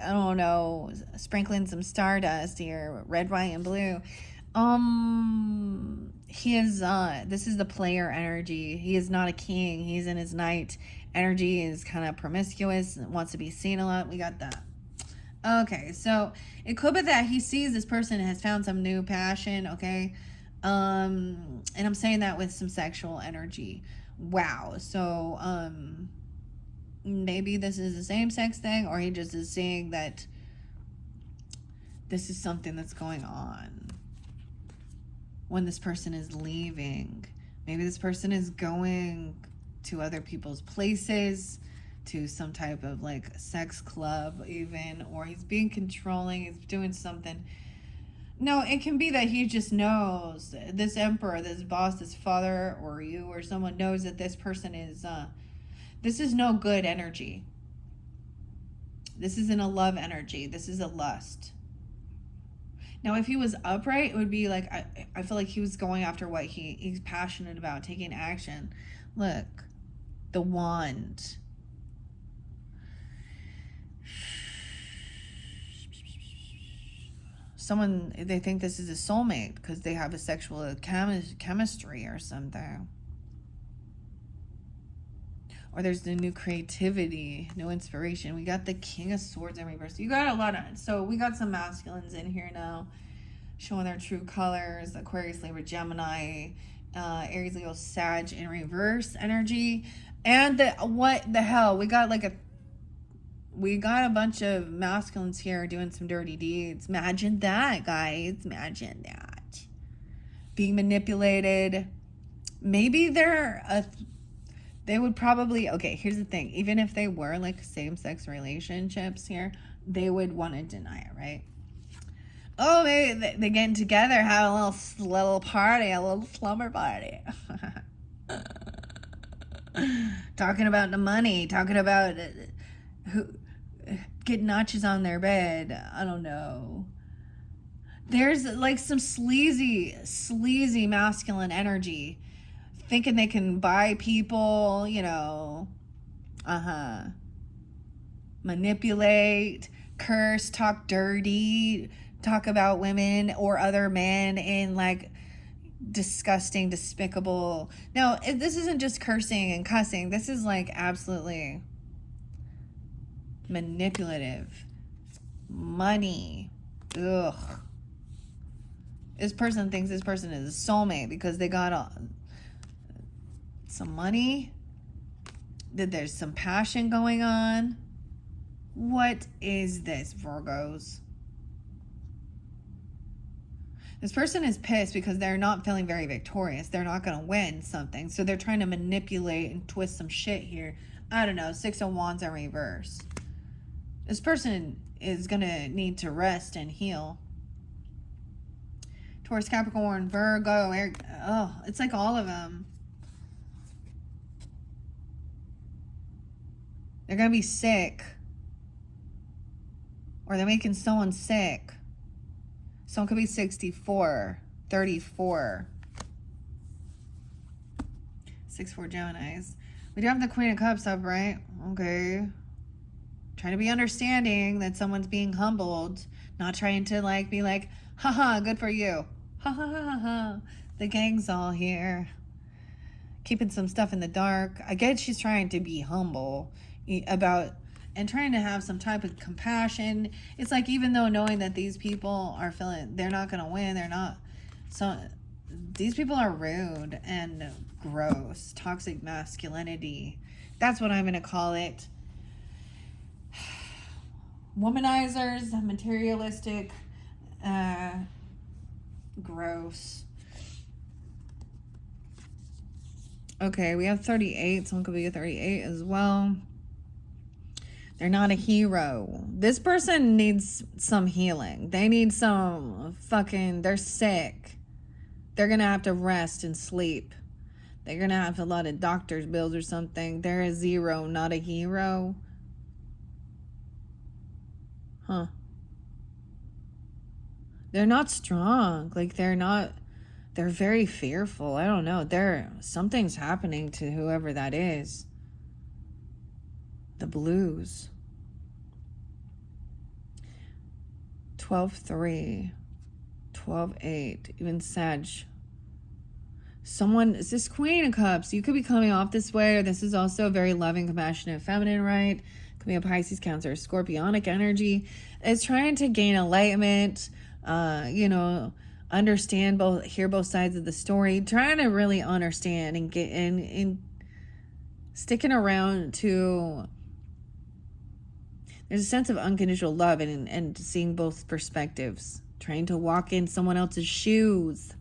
I don't know, sprinkling some stardust here, red, white, and blue. He is, this is the player energy. He is not a king. He's in his knight energy, is kind of promiscuous, wants to be seen a lot. We got that. Okay, so it could be that he sees this person has found some new passion, okay? And I'm saying that with some sexual energy. Wow. So, maybe this is the same sex thing, or he just is seeing that this is something that's going on when this person is leaving. Maybe this person is going to other people's places, to some type of like sex club even, or he's being controlling, he's doing something. No, it can be that he just knows, this emperor, this boss, this father, or you, or someone knows that this person is, this is no good energy. This isn't a love energy. This is a lust. Now, if he was upright, it would be like, I feel like he was going after what he's passionate about, taking action. Look, the wand. Someone, they think this is a soulmate because they have a sexual chemistry or something. Or there's the new creativity, new inspiration. We got the King of Swords in reverse. You got a lot of... So we got some masculines in here now, showing their true colors. Aquarius, Libra, Gemini, Aries, Leo, Sag in reverse energy. And what the hell? We got a bunch of masculines here doing some dirty deeds. Imagine that, guys. Imagine that. Being manipulated. Maybe they would probably, okay, here's the thing. Even if they were like same-sex relationships here, they would want to deny it, right? Oh, they're getting together, have a little party, a little slumber party. Talking about the money, talking about who get notches on their bed. I don't know. There's like some sleazy masculine energy, thinking they can buy people, manipulate, curse, talk dirty, talk about women or other men in like disgusting, despicable. No, this isn't just cursing and cussing. This is like absolutely manipulative, money. Ugh. This person thinks this person is a soulmate because they got some money, that there's some passion going on. What is this, Virgos? This person is pissed because they're not feeling very victorious. They're not going to win something. So they're trying to manipulate and twist some shit here. I don't know. 6 of Wands in reverse. This person is going to need to rest and heal. Taurus, Capricorn, Virgo, oh, it's like all of them. They're going to be sick. Or they're making someone sick. Someone could be 64, 34. 6-4 Geminis. We do have the Queen of Cups up, right? Okay. Trying to be understanding that someone's being humbled. Not trying to like be like, haha, good for you. Ha ha ha ha ha. The gang's all here. Keeping some stuff in the dark. I get she's trying to be humble about and trying to have some type of compassion. It's like, even though knowing that these people are feeling they're not going to win, they're not. So these people are rude and gross. Toxic masculinity. That's what I'm going to call it. Womanizers, materialistic, gross. Okay, we have 38. Someone could be a 38 as well. They're not a hero. This person needs some healing. They need some they're sick. They're going to have to rest and sleep. They're going to have a lot of doctor's bills or something. They're a 0, not a hero. Huh. They're not strong. Like, they're very fearful. I don't know. Something's happening to whoever that is. The blues. 12-3. 12-8. Even Sag. Is this Queen of Cups? You could be coming off this way, or this is also a very loving, compassionate, feminine, right? Could be a Pisces, Cancer, Scorpionic energy. It's trying to gain enlightenment, understand hear both sides of the story, trying to really understand and get in sticking around to. There's a sense of unconditional love and seeing both perspectives, trying to walk in someone else's shoes.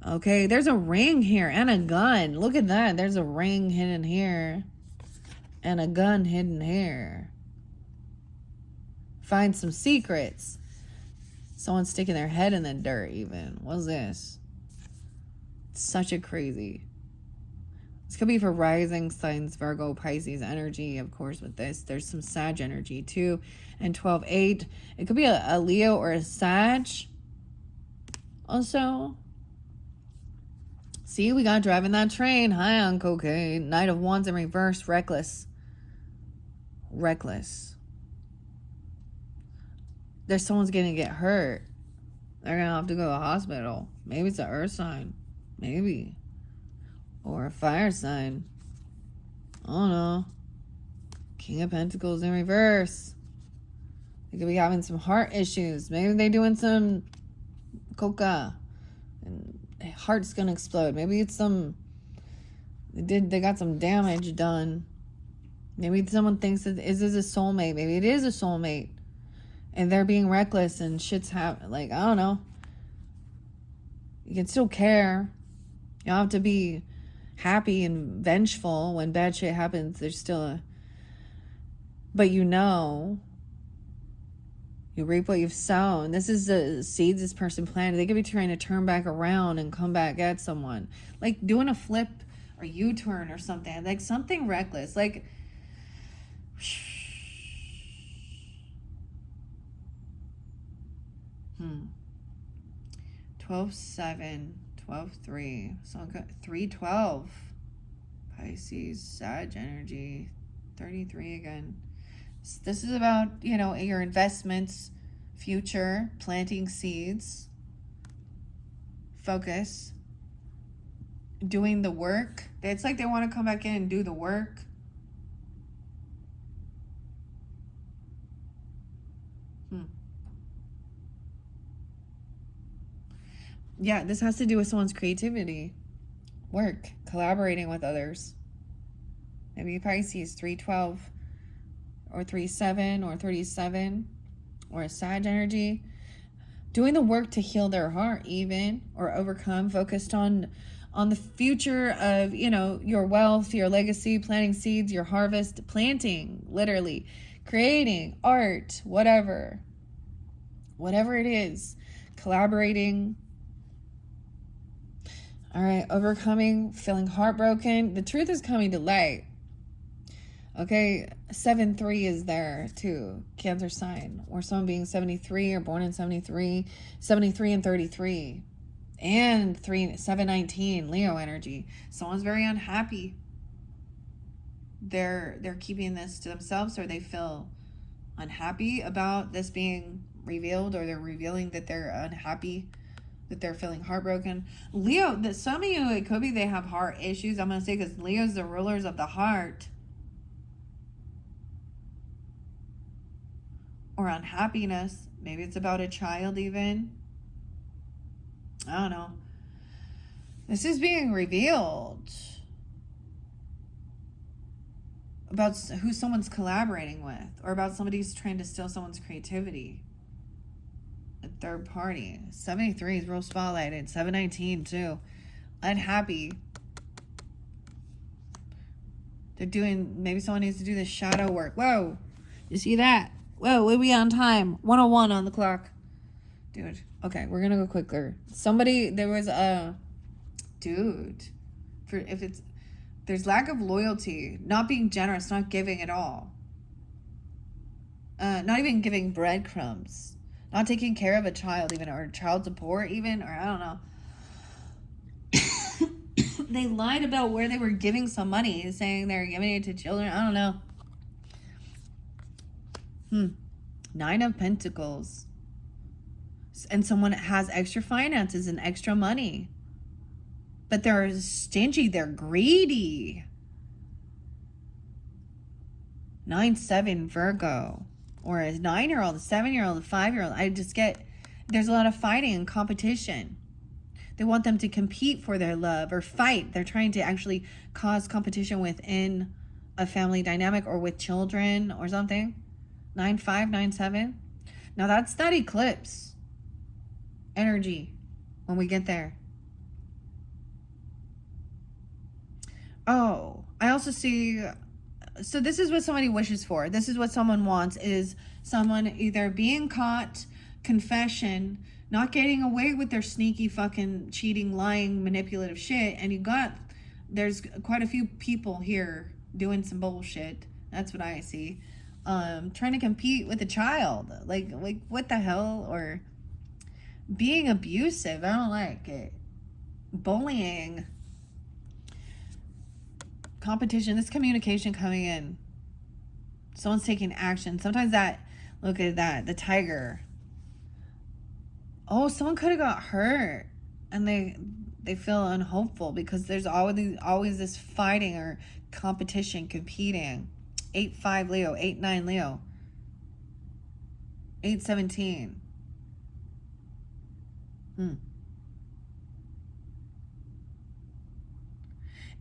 Okay, there's a ring here and a gun. Look at that. There's a ring hidden here and a gun hidden here. Find some secrets. Someone's sticking their head in the dirt even. What's this? It's such a crazy. This could be for rising signs, Virgo, Pisces energy, of course, with this. There's some Sag energy, too. And 12-8. It could be a Leo or a Sag. Also. See, we got driving that train. High on cocaine. Knight of Wands in reverse. Reckless. Reckless. Someone's going to get hurt. They're going to have to go to the hospital. Maybe it's an earth sign. Maybe. Or a fire sign. I don't know. King of Pentacles in reverse. They could be having some heart issues. Maybe they're doing some coca. And heart's gonna explode. Maybe it's they got some damage done. Maybe someone thinks that is this a soulmate. Maybe it is a soulmate. And they're being reckless and shit's happening. Like, I don't know. You can still care. You don't have to be happy and vengeful when bad shit happens. There's still but you reap what you've sown. This is the seeds this person planted. They could be trying to turn back around and come back at someone, like doing a flip or U-turn or something, like something reckless, like 12-7, 12-3. So 3-12. Pisces, Sag energy. 33 again. This is about, your investments, future, planting seeds, focus, doing the work. It's like they want to come back in and do the work. Yeah, this has to do with someone's creativity, work, collaborating with others. Maybe Pisces 312 or 37 or 37 or a Sag energy. Doing the work to heal their heart even or overcome, focused on the future of, your wealth, your legacy, planting seeds, your harvest, planting, literally, creating art, whatever it is, collaborating. All right, overcoming, feeling heartbroken. The truth is coming to light. Okay, 7-3 is there too. Cancer sign, or someone being 73 or born in 73, 73 and 33, and 7-19 Leo energy. Someone's very unhappy. They're keeping this to themselves, or they feel unhappy about this being revealed, or they're revealing that they're unhappy, that they're feeling heartbroken. Leo, some of you, it could be they have heart issues. I'm going to say, because Leo's the rulers of the heart. Or unhappiness. Maybe it's about a child even. I don't know. This is being revealed about who someone's collaborating with, or about somebody's trying to steal someone's creativity. A third party. 73 is real spotlighted. 7-19 too. Unhappy. They're doing, maybe someone needs to do this shadow work. Whoa. You see that? Whoa, we'll be on time. 101 on the clock. Dude. Okay, we're gonna go quicker. There was a dude. There's lack of loyalty, not being generous, not giving at all. Not even giving breadcrumbs. Not taking care of a child even, or child support even, or I don't know. They lied about where they were giving some money, saying they were giving it to children. I don't know. 9 of Pentacles. And someone has extra finances and extra money. But they're stingy. They're greedy. 9-7 Virgo. Or a 9-year-old, a 7-year-old, a 5-year-old. I just get, there's a lot of fighting and competition. They want them to compete for their love or fight. They're trying to actually cause competition within a family dynamic or with children or something. 9-5, 9-7. Now that's that eclipse energy when we get there. Oh, I also see, so this is what somebody wishes for. This is what someone wants, is someone either being caught, confession, not getting away with their sneaky fucking cheating, lying, manipulative shit. And there's quite a few people here doing some bullshit. That's what I see. Trying to compete with a child. Like what the hell? Or being abusive. I don't like it. Bullying. Competition. This communication coming in. Someone's taking action. Sometimes look at that, the tiger. Oh, someone could have got hurt. And they feel unhopeful because there's always this fighting or competition, competing. 8-5 Leo, 8-9 Leo, 8-17.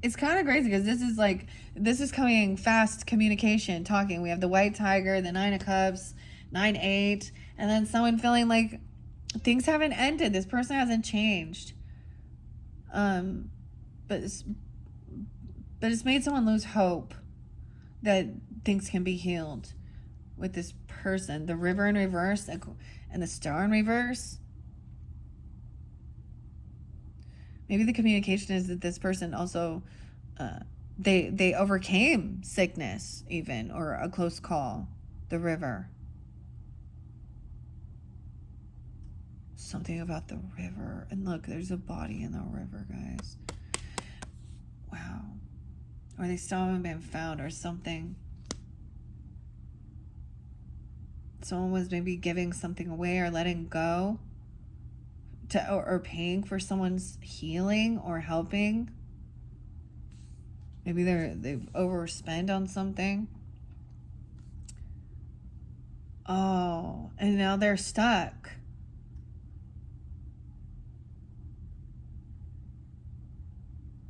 It's kind of crazy because this is coming fast communication, talking. We have the white tiger, the 9 of cups, 9-8, and then someone feeling like things haven't ended. This person hasn't changed. But it's made someone lose hope that things can be healed with this person. The river in reverse and the star in reverse. Maybe the communication is that this person also, they overcame sickness even, or a close call. The river. Something about the river. And look, there's a body in the river, guys. Wow. Or they still haven't been found or something. Someone was maybe giving something away or letting go or paying for someone's healing or helping. Maybe they've overspent on something. Oh, And now they're stuck.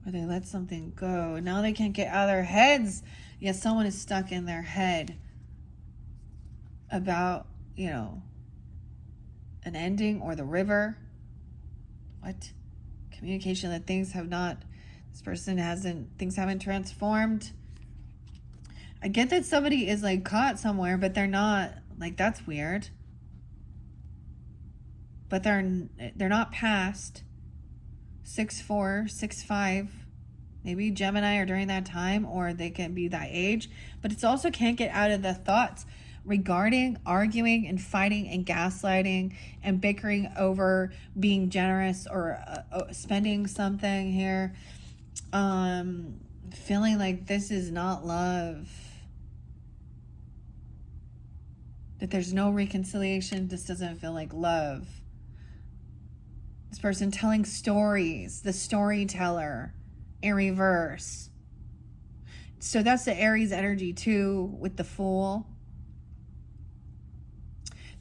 Or they let something go. Now they can't get out of their heads. Yes, someone is stuck in their head about, an ending or the river. What? Communication that things haven't transformed. I get that somebody is like caught somewhere, but they're not, like, that's weird. But they're not past 6'4", 6'5", maybe Gemini or during that time, or they can be that age. But it's also can't get out of the thoughts regarding arguing and fighting and gaslighting and bickering over being generous or spending something here. Feeling like this is not love. That there's no reconciliation. This doesn't feel like love. This person telling stories, the storyteller in reverse. So that's the Aries energy too with the Fool.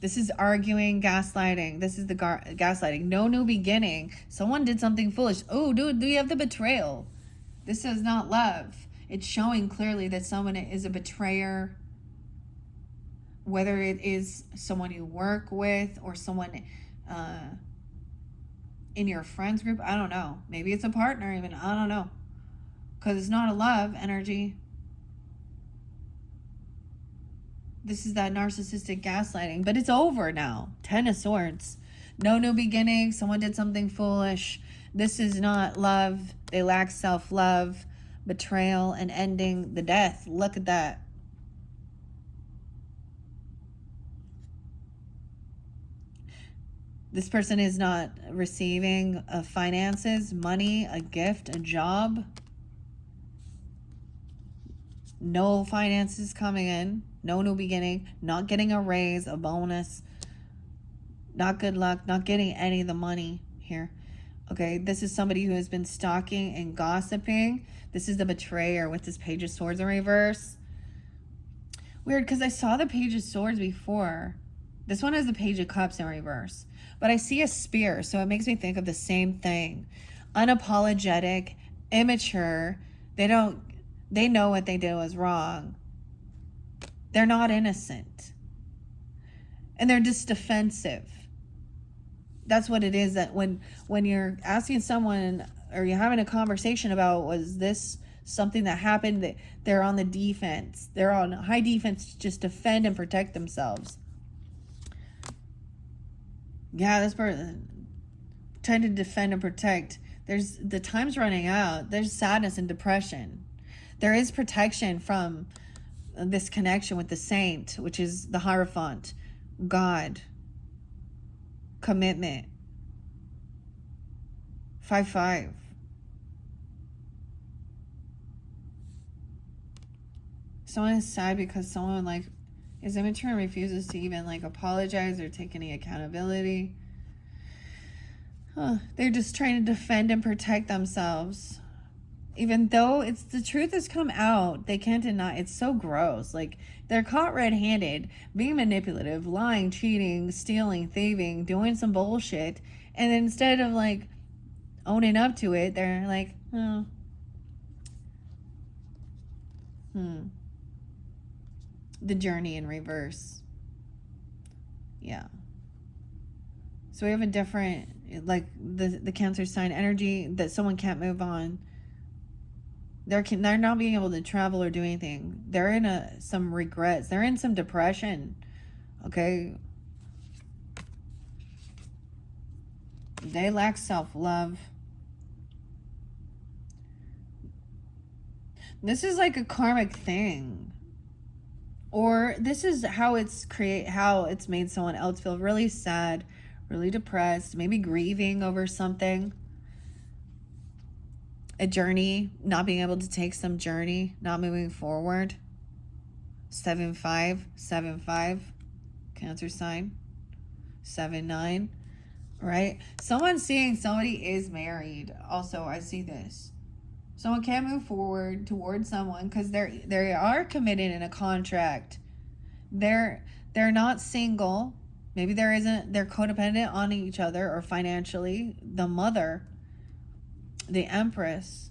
This is arguing, gaslighting. This is the gaslighting. No new beginning. Someone did something foolish. Oh, dude, do you have the betrayal? This is not love. It's showing clearly that someone is a betrayer. Whether it is someone you work with or someone in your friends group, I don't know. Maybe it's a partner even, I don't know. Because it's not a love energy. This is that narcissistic gaslighting, but it's over now. 10 of Swords. No new beginning. Someone did something foolish. This is not love. They lack self-love, betrayal, and ending, the death. Look at that. This person is not receiving finances, money, a gift, a job. No finances coming in. No new beginning. Not getting a raise, a bonus. Not good luck. Not getting any of the money here. Okay, this is somebody who has been stalking and gossiping. This is the betrayer with this Page of Swords in reverse. Weird, because I saw the Page of Swords before. This one has the Page of Cups in reverse. But I see a spear, so it makes me think of the same thing. Unapologetic, immature. They know what they did was wrong. They're not innocent. And they're just defensive. That's what it is, that when you're asking someone or you're having a conversation about, was this something that happened, that they're on the defense. They're on high defense to just defend and protect themselves. Yeah, this person trying to defend and protect. There's the time's running out. There's sadness and depression. There is protection from this connection with the Saint, which is the Hierophant, God, commitment. 5-5. Someone is sad because someone is immature and refuses to even apologize or take any accountability. They're just trying to defend and protect themselves. Even though the truth has come out, they can't deny. It's so gross. They're caught red-handed, being manipulative, lying, cheating, stealing, thieving, doing some bullshit. And then instead of owning up to it, they're like, oh. The Journey in reverse. Yeah. So we have a different, the Cancer sign energy, that someone can't move on. They're not being able to travel or do anything. They're in some regrets. They're in some depression. Okay. They lack self-love. This is like a karmic thing. Or this is how it's made someone else feel really sad, really depressed, maybe grieving over something. A journey, not being able to take some journey, not moving forward. 7-5, Cancer sign. 7-9, right? Someone seeing somebody is married. Also, I see this. Someone can't move forward towards someone because they are committed in a contract. They're not single. Maybe they're codependent on each other or financially. The mother, the Empress.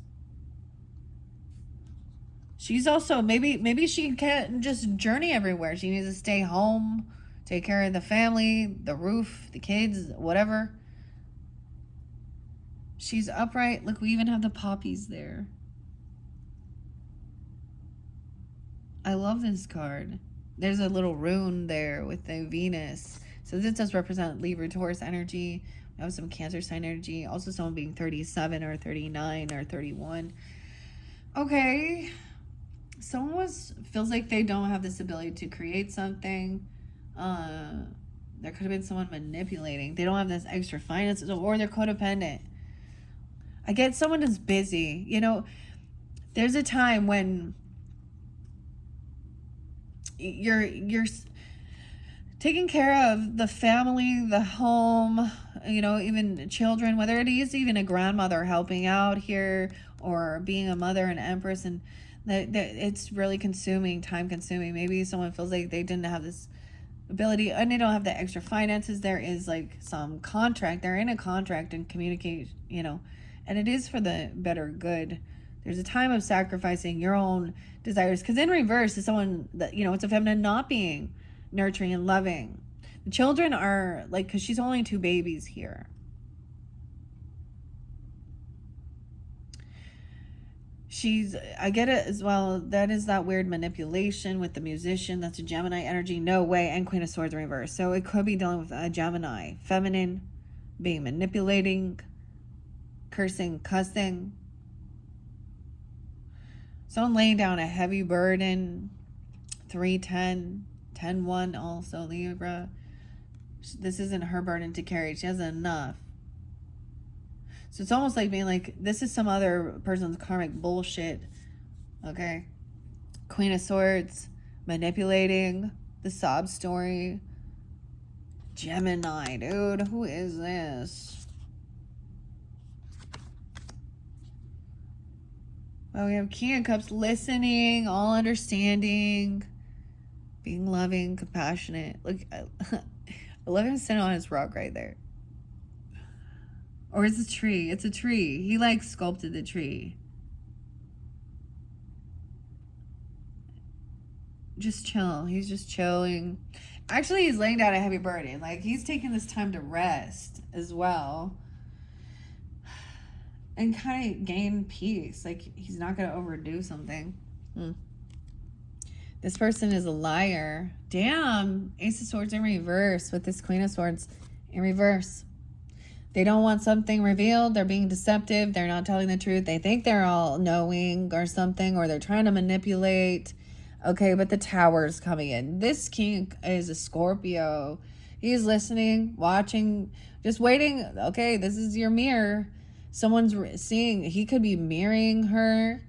She's also, maybe she can't just journey everywhere. She needs to stay home, take care of the family, the roof, the kids, whatever. She's upright. Look, we even have the poppies there. I love this card. There's a little rune there with the Venus. So this does represent Libra, Taurus energy. We have some Cancer sign energy. Also someone being 37 or 39 or 31. Okay. Someone feels like they don't have this ability to create something. There could have been someone manipulating. They don't have this extra finances, or they're codependent. I get someone is busy. You know, there's a time when you're taking care of the family, the home, you know, even children, whether it is even a grandmother helping out here or being a mother and empress, and that it's really time consuming. Maybe someone feels like they didn't have this ability and they don't have the extra finances. There is like some contract, they're in a contract and communicate, you know, and it is for the better good. There's a time of sacrificing your own desires, because in reverse is someone that, you know, it's a feminine not being nurturing and loving. The children are like, because she's only 2 babies here. I get it as well. That is that weird manipulation with the musician. That's a Gemini energy. No way. And Queen of Swords in reverse. So it could be dealing with a Gemini. Feminine, being manipulating, cursing, cussing. Someone laying down a heavy burden. 3-10, 10-1 also Libra. This isn't her burden to carry. She has enough. So it's almost like being like, this is some other person's karmic bullshit. Okay. Queen of Swords, manipulating, the sob story. Gemini, dude. Who is this? Well, we have King of Cups, listening, all understanding, being loving, compassionate. Look, I love him sitting on his rock right there. Or it's a tree. It's a tree. He like sculpted the tree. Just chill. He's just chilling. Actually, he's laying down a heavy burden. Like, he's taking this time to rest as well. And kind of gain peace. Like, he's not going to overdo something. This person is a liar. Damn. Ace of Swords in reverse with this Queen of Swords in reverse. They don't want something revealed. They're being deceptive. They're not telling the truth. They think they're all knowing or something, or they're trying to manipulate. Okay, but the Tower's coming in. This king is a Scorpio. He's listening, watching, just waiting. Okay, this is your mirror. Someone's seeing. He could be mirroring her,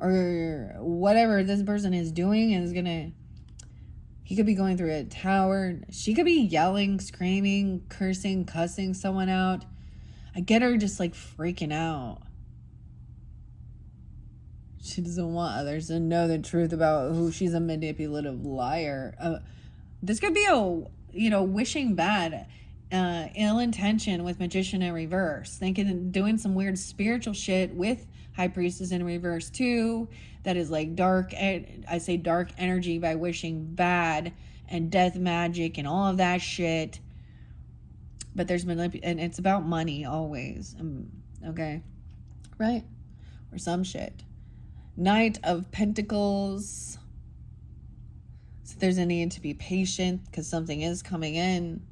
or whatever this person is doing is gonna. He could be going through a tower. She could be yelling, screaming, cursing, cussing someone out. I get her just like freaking out. She doesn't want others to know the truth about who she's a manipulative liar. This could be a, you know, wishing bad, ill intention with Magician in reverse. Thinking, doing some weird spiritual shit with High Priestess in reverse too. That is like dark, I say dark energy by wishing bad and death magic and all of that shit. But there's and it's about money always. Okay, right? Or some shit. Knight of Pentacles. So there's a need to be patient because something is coming in.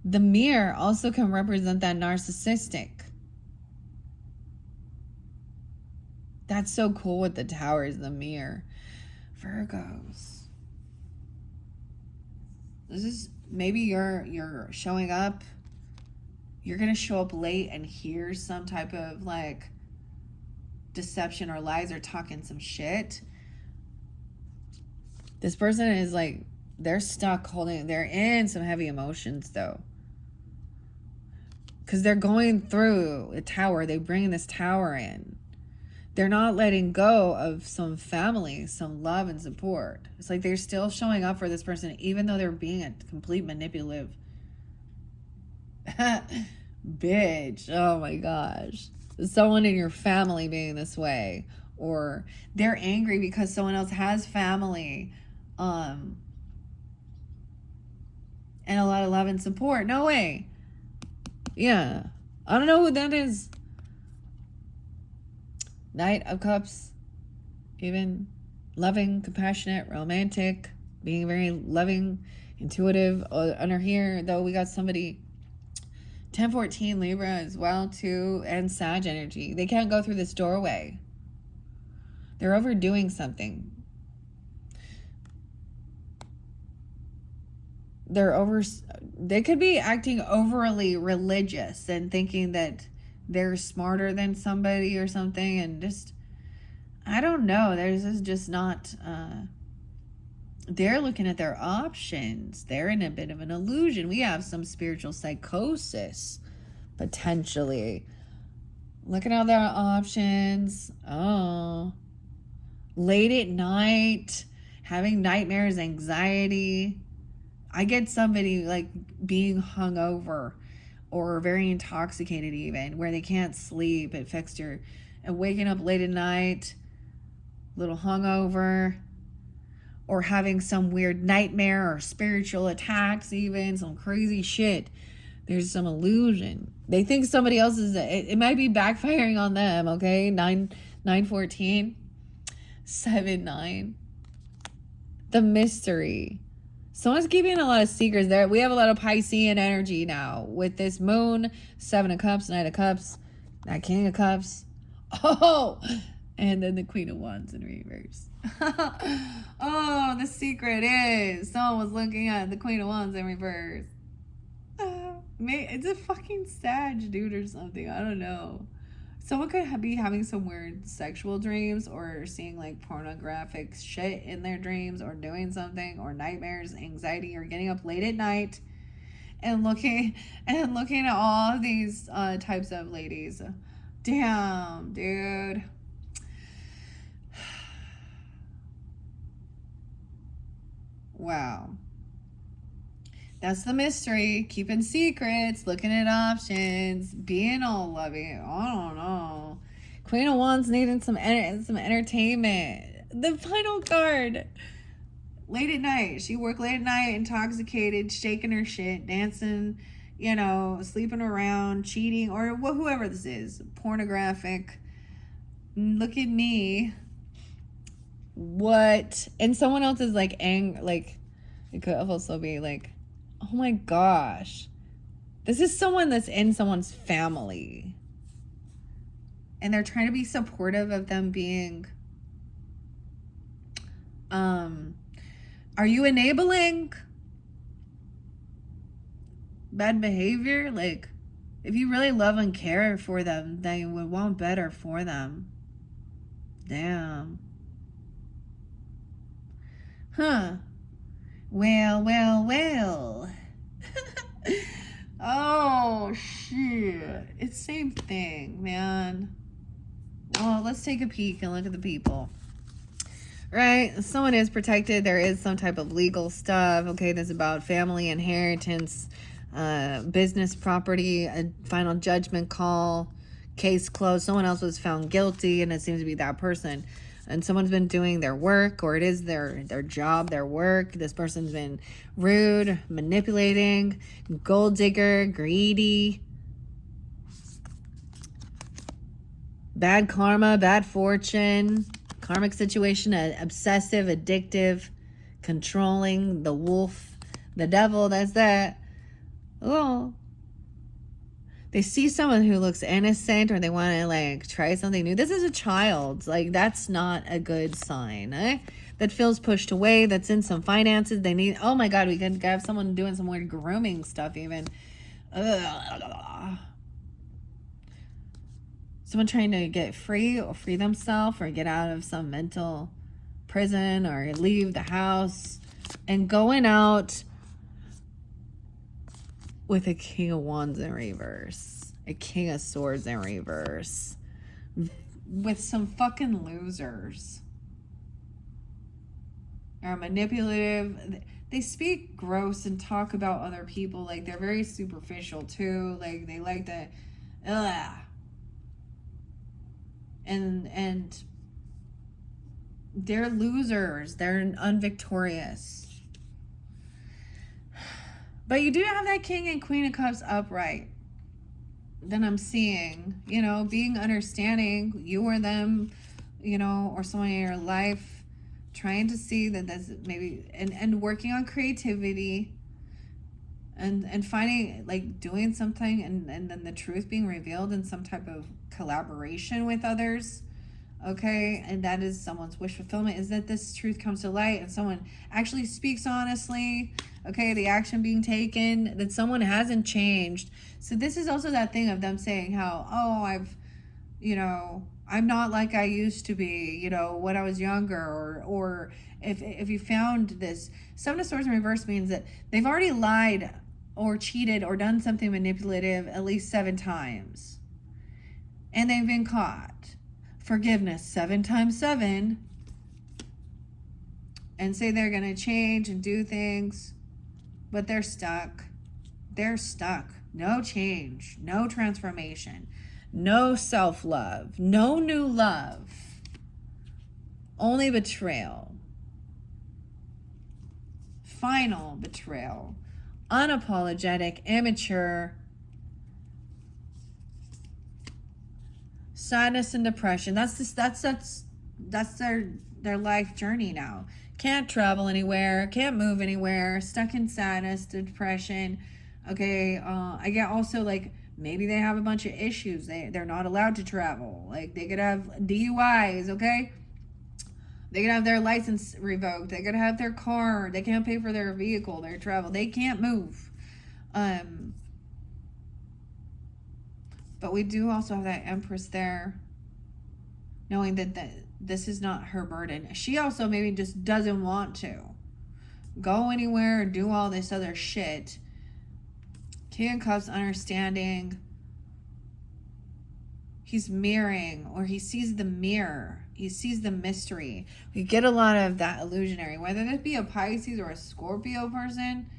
The mirror also can represent that narcissistic. That's so cool with the Towers, the mirror. Virgos. This is, maybe you're showing up. You're going to show up late and hear some type of like deception or lies or talking some shit. This person is like, they're stuck they're in some heavy emotions though. Because they're going through a tower. They bring this tower in. they're not letting go of some family, some love and support. It's like they're still showing up for this person, even though they're being a complete manipulative bitch. Oh my gosh. Someone in your family being this way, or they're angry because someone else has family, and a lot of love and support. No way. Yeah. I don't know who that is. Knight of Cups. Even loving, compassionate, romantic, being very loving, intuitive. Under here, though, we got somebody 10-14 Libra as well, too, and Sag energy. They can't go through this doorway. They're overdoing something. They could be acting overly religious and thinking that they're smarter than somebody or something, and just, I don't know. This is just not, they're looking at their options. They're in a bit of an illusion. We have some spiritual psychosis, potentially. Looking at their options. Oh. Late at night, having nightmares, anxiety. I get somebody like being hungover or very intoxicated even, where they can't sleep. It affects your, and waking up late at night, little hungover, or having some weird nightmare or spiritual attacks even, some crazy shit. There's some illusion. They think somebody else is, it might be backfiring on them, okay? 9-14, 7-9. The mystery. Someone's keeping a lot of secrets there. We have a lot of Piscean energy now with this moon, 7 of Cups, Knight of Cups, that King of Cups. Oh, and then the Queen of Wands in reverse. Oh, the secret is someone was looking at the Queen of Wands in reverse. It's a fucking Sag dude or something. I don't know. Someone could be having some weird sexual dreams, or seeing like pornographic shit in their dreams, or doing something, or nightmares, anxiety, or getting up late at night and looking at all of these types of ladies. Damn, dude. Wow. That's the mystery. Keeping secrets, looking at options, being all loving. I don't know. Queen of Wands needing some entertainment. The final card. Late at night. She worked late at night, intoxicated, shaking her shit, dancing, sleeping around, cheating, or whoever this is. Pornographic. Look at me. What? And someone else is like it could also be like, oh my gosh, this is someone that's in someone's family, and they're trying to be supportive of them being, are you enabling bad behavior? Like, if you really love and care for them, then you would want better for them. Damn. Huh. Well. Oh, shit. It's same thing, man. Well, let's take a peek and look at the people. Right? Someone is protected. There is some type of legal stuff. Okay, this is about family, inheritance, business, property, a final judgment call, case closed. Someone else was found guilty, and it seems to be that person. And someone's been doing their work, or it is their job, their work. This person's been rude, manipulating, gold digger, greedy, bad karma, bad fortune, karmic situation, obsessive, addictive, controlling, the wolf, the devil, that's that. Oh. They see someone who looks innocent, or they want to like try something new. This is a child. Like, that's not a good sign. That feels pushed away. That's in some finances. They need, oh my God, we could have someone doing some weird grooming stuff even. Someone trying to get free or free themselves, or get out of some mental prison, or leave the house, and going out with a King of Wands in reverse, a King of Swords in reverse. with some fucking losers. Are manipulative. They speak gross and talk about other people. Like, they're very superficial too. Like, they like to, and they're losers. They're unvictorious. But you do have that King and Queen of Cups upright. Then I'm seeing, being understanding, you or them, or someone in your life, trying to see that that's maybe, and working on creativity, and finding, like, doing something, and then the truth being revealed in some type of collaboration with others. Okay, and that is someone's wish fulfillment, is that this truth comes to light and someone actually speaks honestly. Okay, the action being taken, that someone hasn't changed. So this is also that thing of them saying how, I'm not like I used to be, when I was younger, or if you found this. Seven of Swords in reverse means that they've already lied or cheated or done something manipulative at least 7 times. And they've been caught. Forgiveness 7 times 7, and say they're going to change and do things, but they're stuck. No change, no transformation, no self-love, no new love, only betrayal, final betrayal, unapologetic, immature, sadness and depression. That's their life journey now. Can't travel anywhere, can't move anywhere, stuck in sadness, depression. Okay, I get also, like, maybe they have a bunch of issues. They're not allowed to travel. Like, they could have DUIs, okay? They could have their license revoked. They could have their car. They can't pay for their vehicle, their travel. They can't move. But we do also have that Empress there, knowing that this is not her burden. She also maybe just doesn't want to go anywhere and do all this other shit. King of Cups, understanding. He's mirroring, or he sees the mirror. He sees the mystery. We get a lot of that illusionary, whether this be a Pisces or a Scorpio person.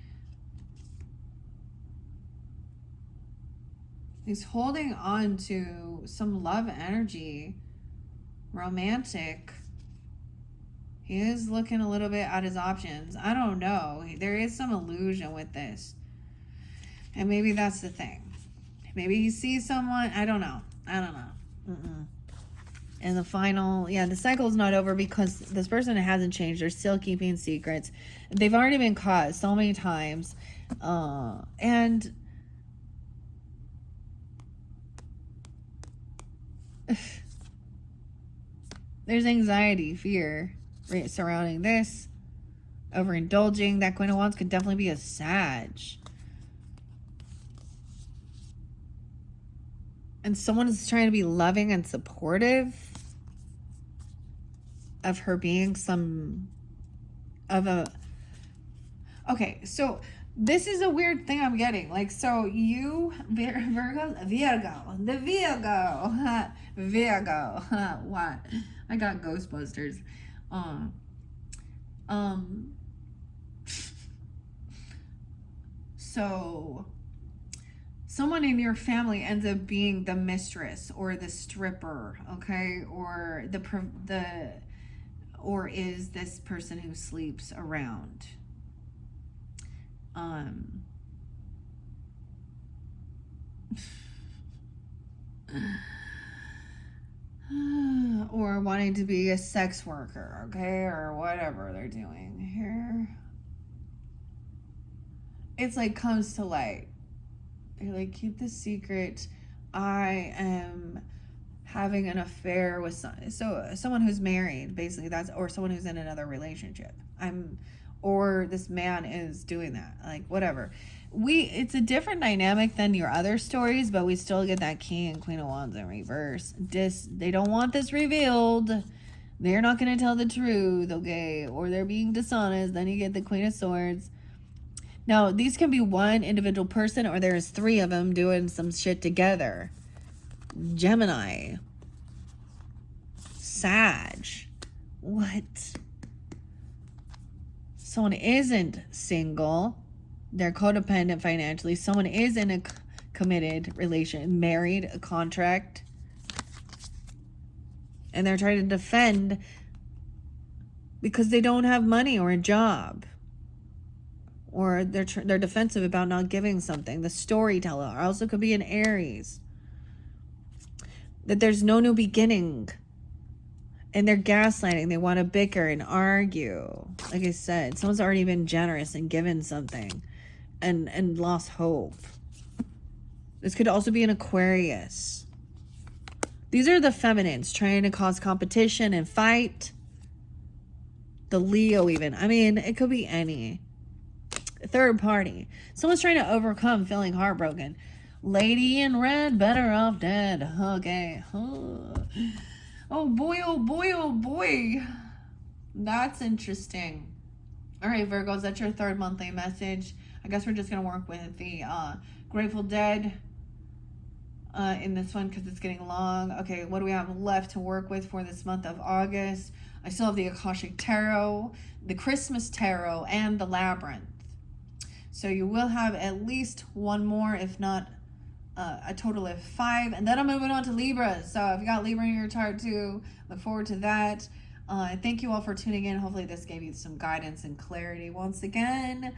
He's holding on to some love energy, romantic. He is looking a little bit at his options. I don't know. There is some illusion with this. And maybe that's the thing. Maybe he sees someone. I don't know. And the final, the cycle is not over because this person hasn't changed. They're still keeping secrets. They've already been caught so many times. And there's anxiety, fear, right, surrounding this. Overindulging. That Queen of Wands could definitely be a Sag. And someone is trying to be loving and supportive of her being okay, so this is a weird thing I'm getting. Like, so you, Virgo, what? I got Ghostbusters. So someone in your family ends up being the mistress or the stripper, okay? Or or is this person who sleeps around. Or wanting to be a sex worker, okay? Or whatever they're doing here. It's like comes to light. They're like, keep this secret. I am having an affair with someone who's married, basically. Or someone who's in another relationship. Or this man is doing that, like, whatever. It's a different dynamic than your other stories, but we still get that King and Queen of Wands in reverse. They don't want this revealed. They're not going to tell the truth, okay? Or they're being dishonest. Then you get the Queen of Swords. Now, these can be one individual person, or there's 3 of them doing some shit together. Gemini. Sag. What? Someone isn't single. They're codependent financially. Someone is in a committed relation, married, a contract. And they're trying to defend because they don't have money or a job. Or they're defensive about not giving something. The storyteller also could be an Aries. That there's no new beginning. And they're gaslighting. They want to bicker and argue. Like I said, someone's already been generous and given something and lost hope. This could also be an Aquarius. These are the feminines trying to cause competition and fight. The Leo even. I mean, it could be any. Third party. Someone's trying to overcome feeling heartbroken. Lady in red, better off dead. Okay. Oh boy, oh boy, oh boy. That's interesting. All right, Virgos, that's your third monthly message. I guess we're just going to work with the Grateful Dead in this one because it's getting long. Okay, what do we have left to work with for this month of August? I still have the Akashic Tarot, the Christmas Tarot, and the Labyrinth. So you will have at least one more, if not a total of 5. And then I'm moving on to Libra. So if you got Libra in your chart too, look forward to that. Thank you all for tuning in. Hopefully this gave you some guidance and clarity once again.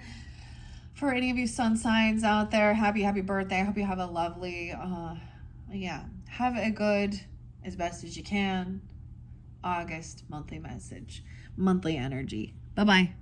For any of you sun signs out there, happy birthday. I hope you have a lovely, have a good, as best as you can, August monthly message, monthly energy. Bye-bye.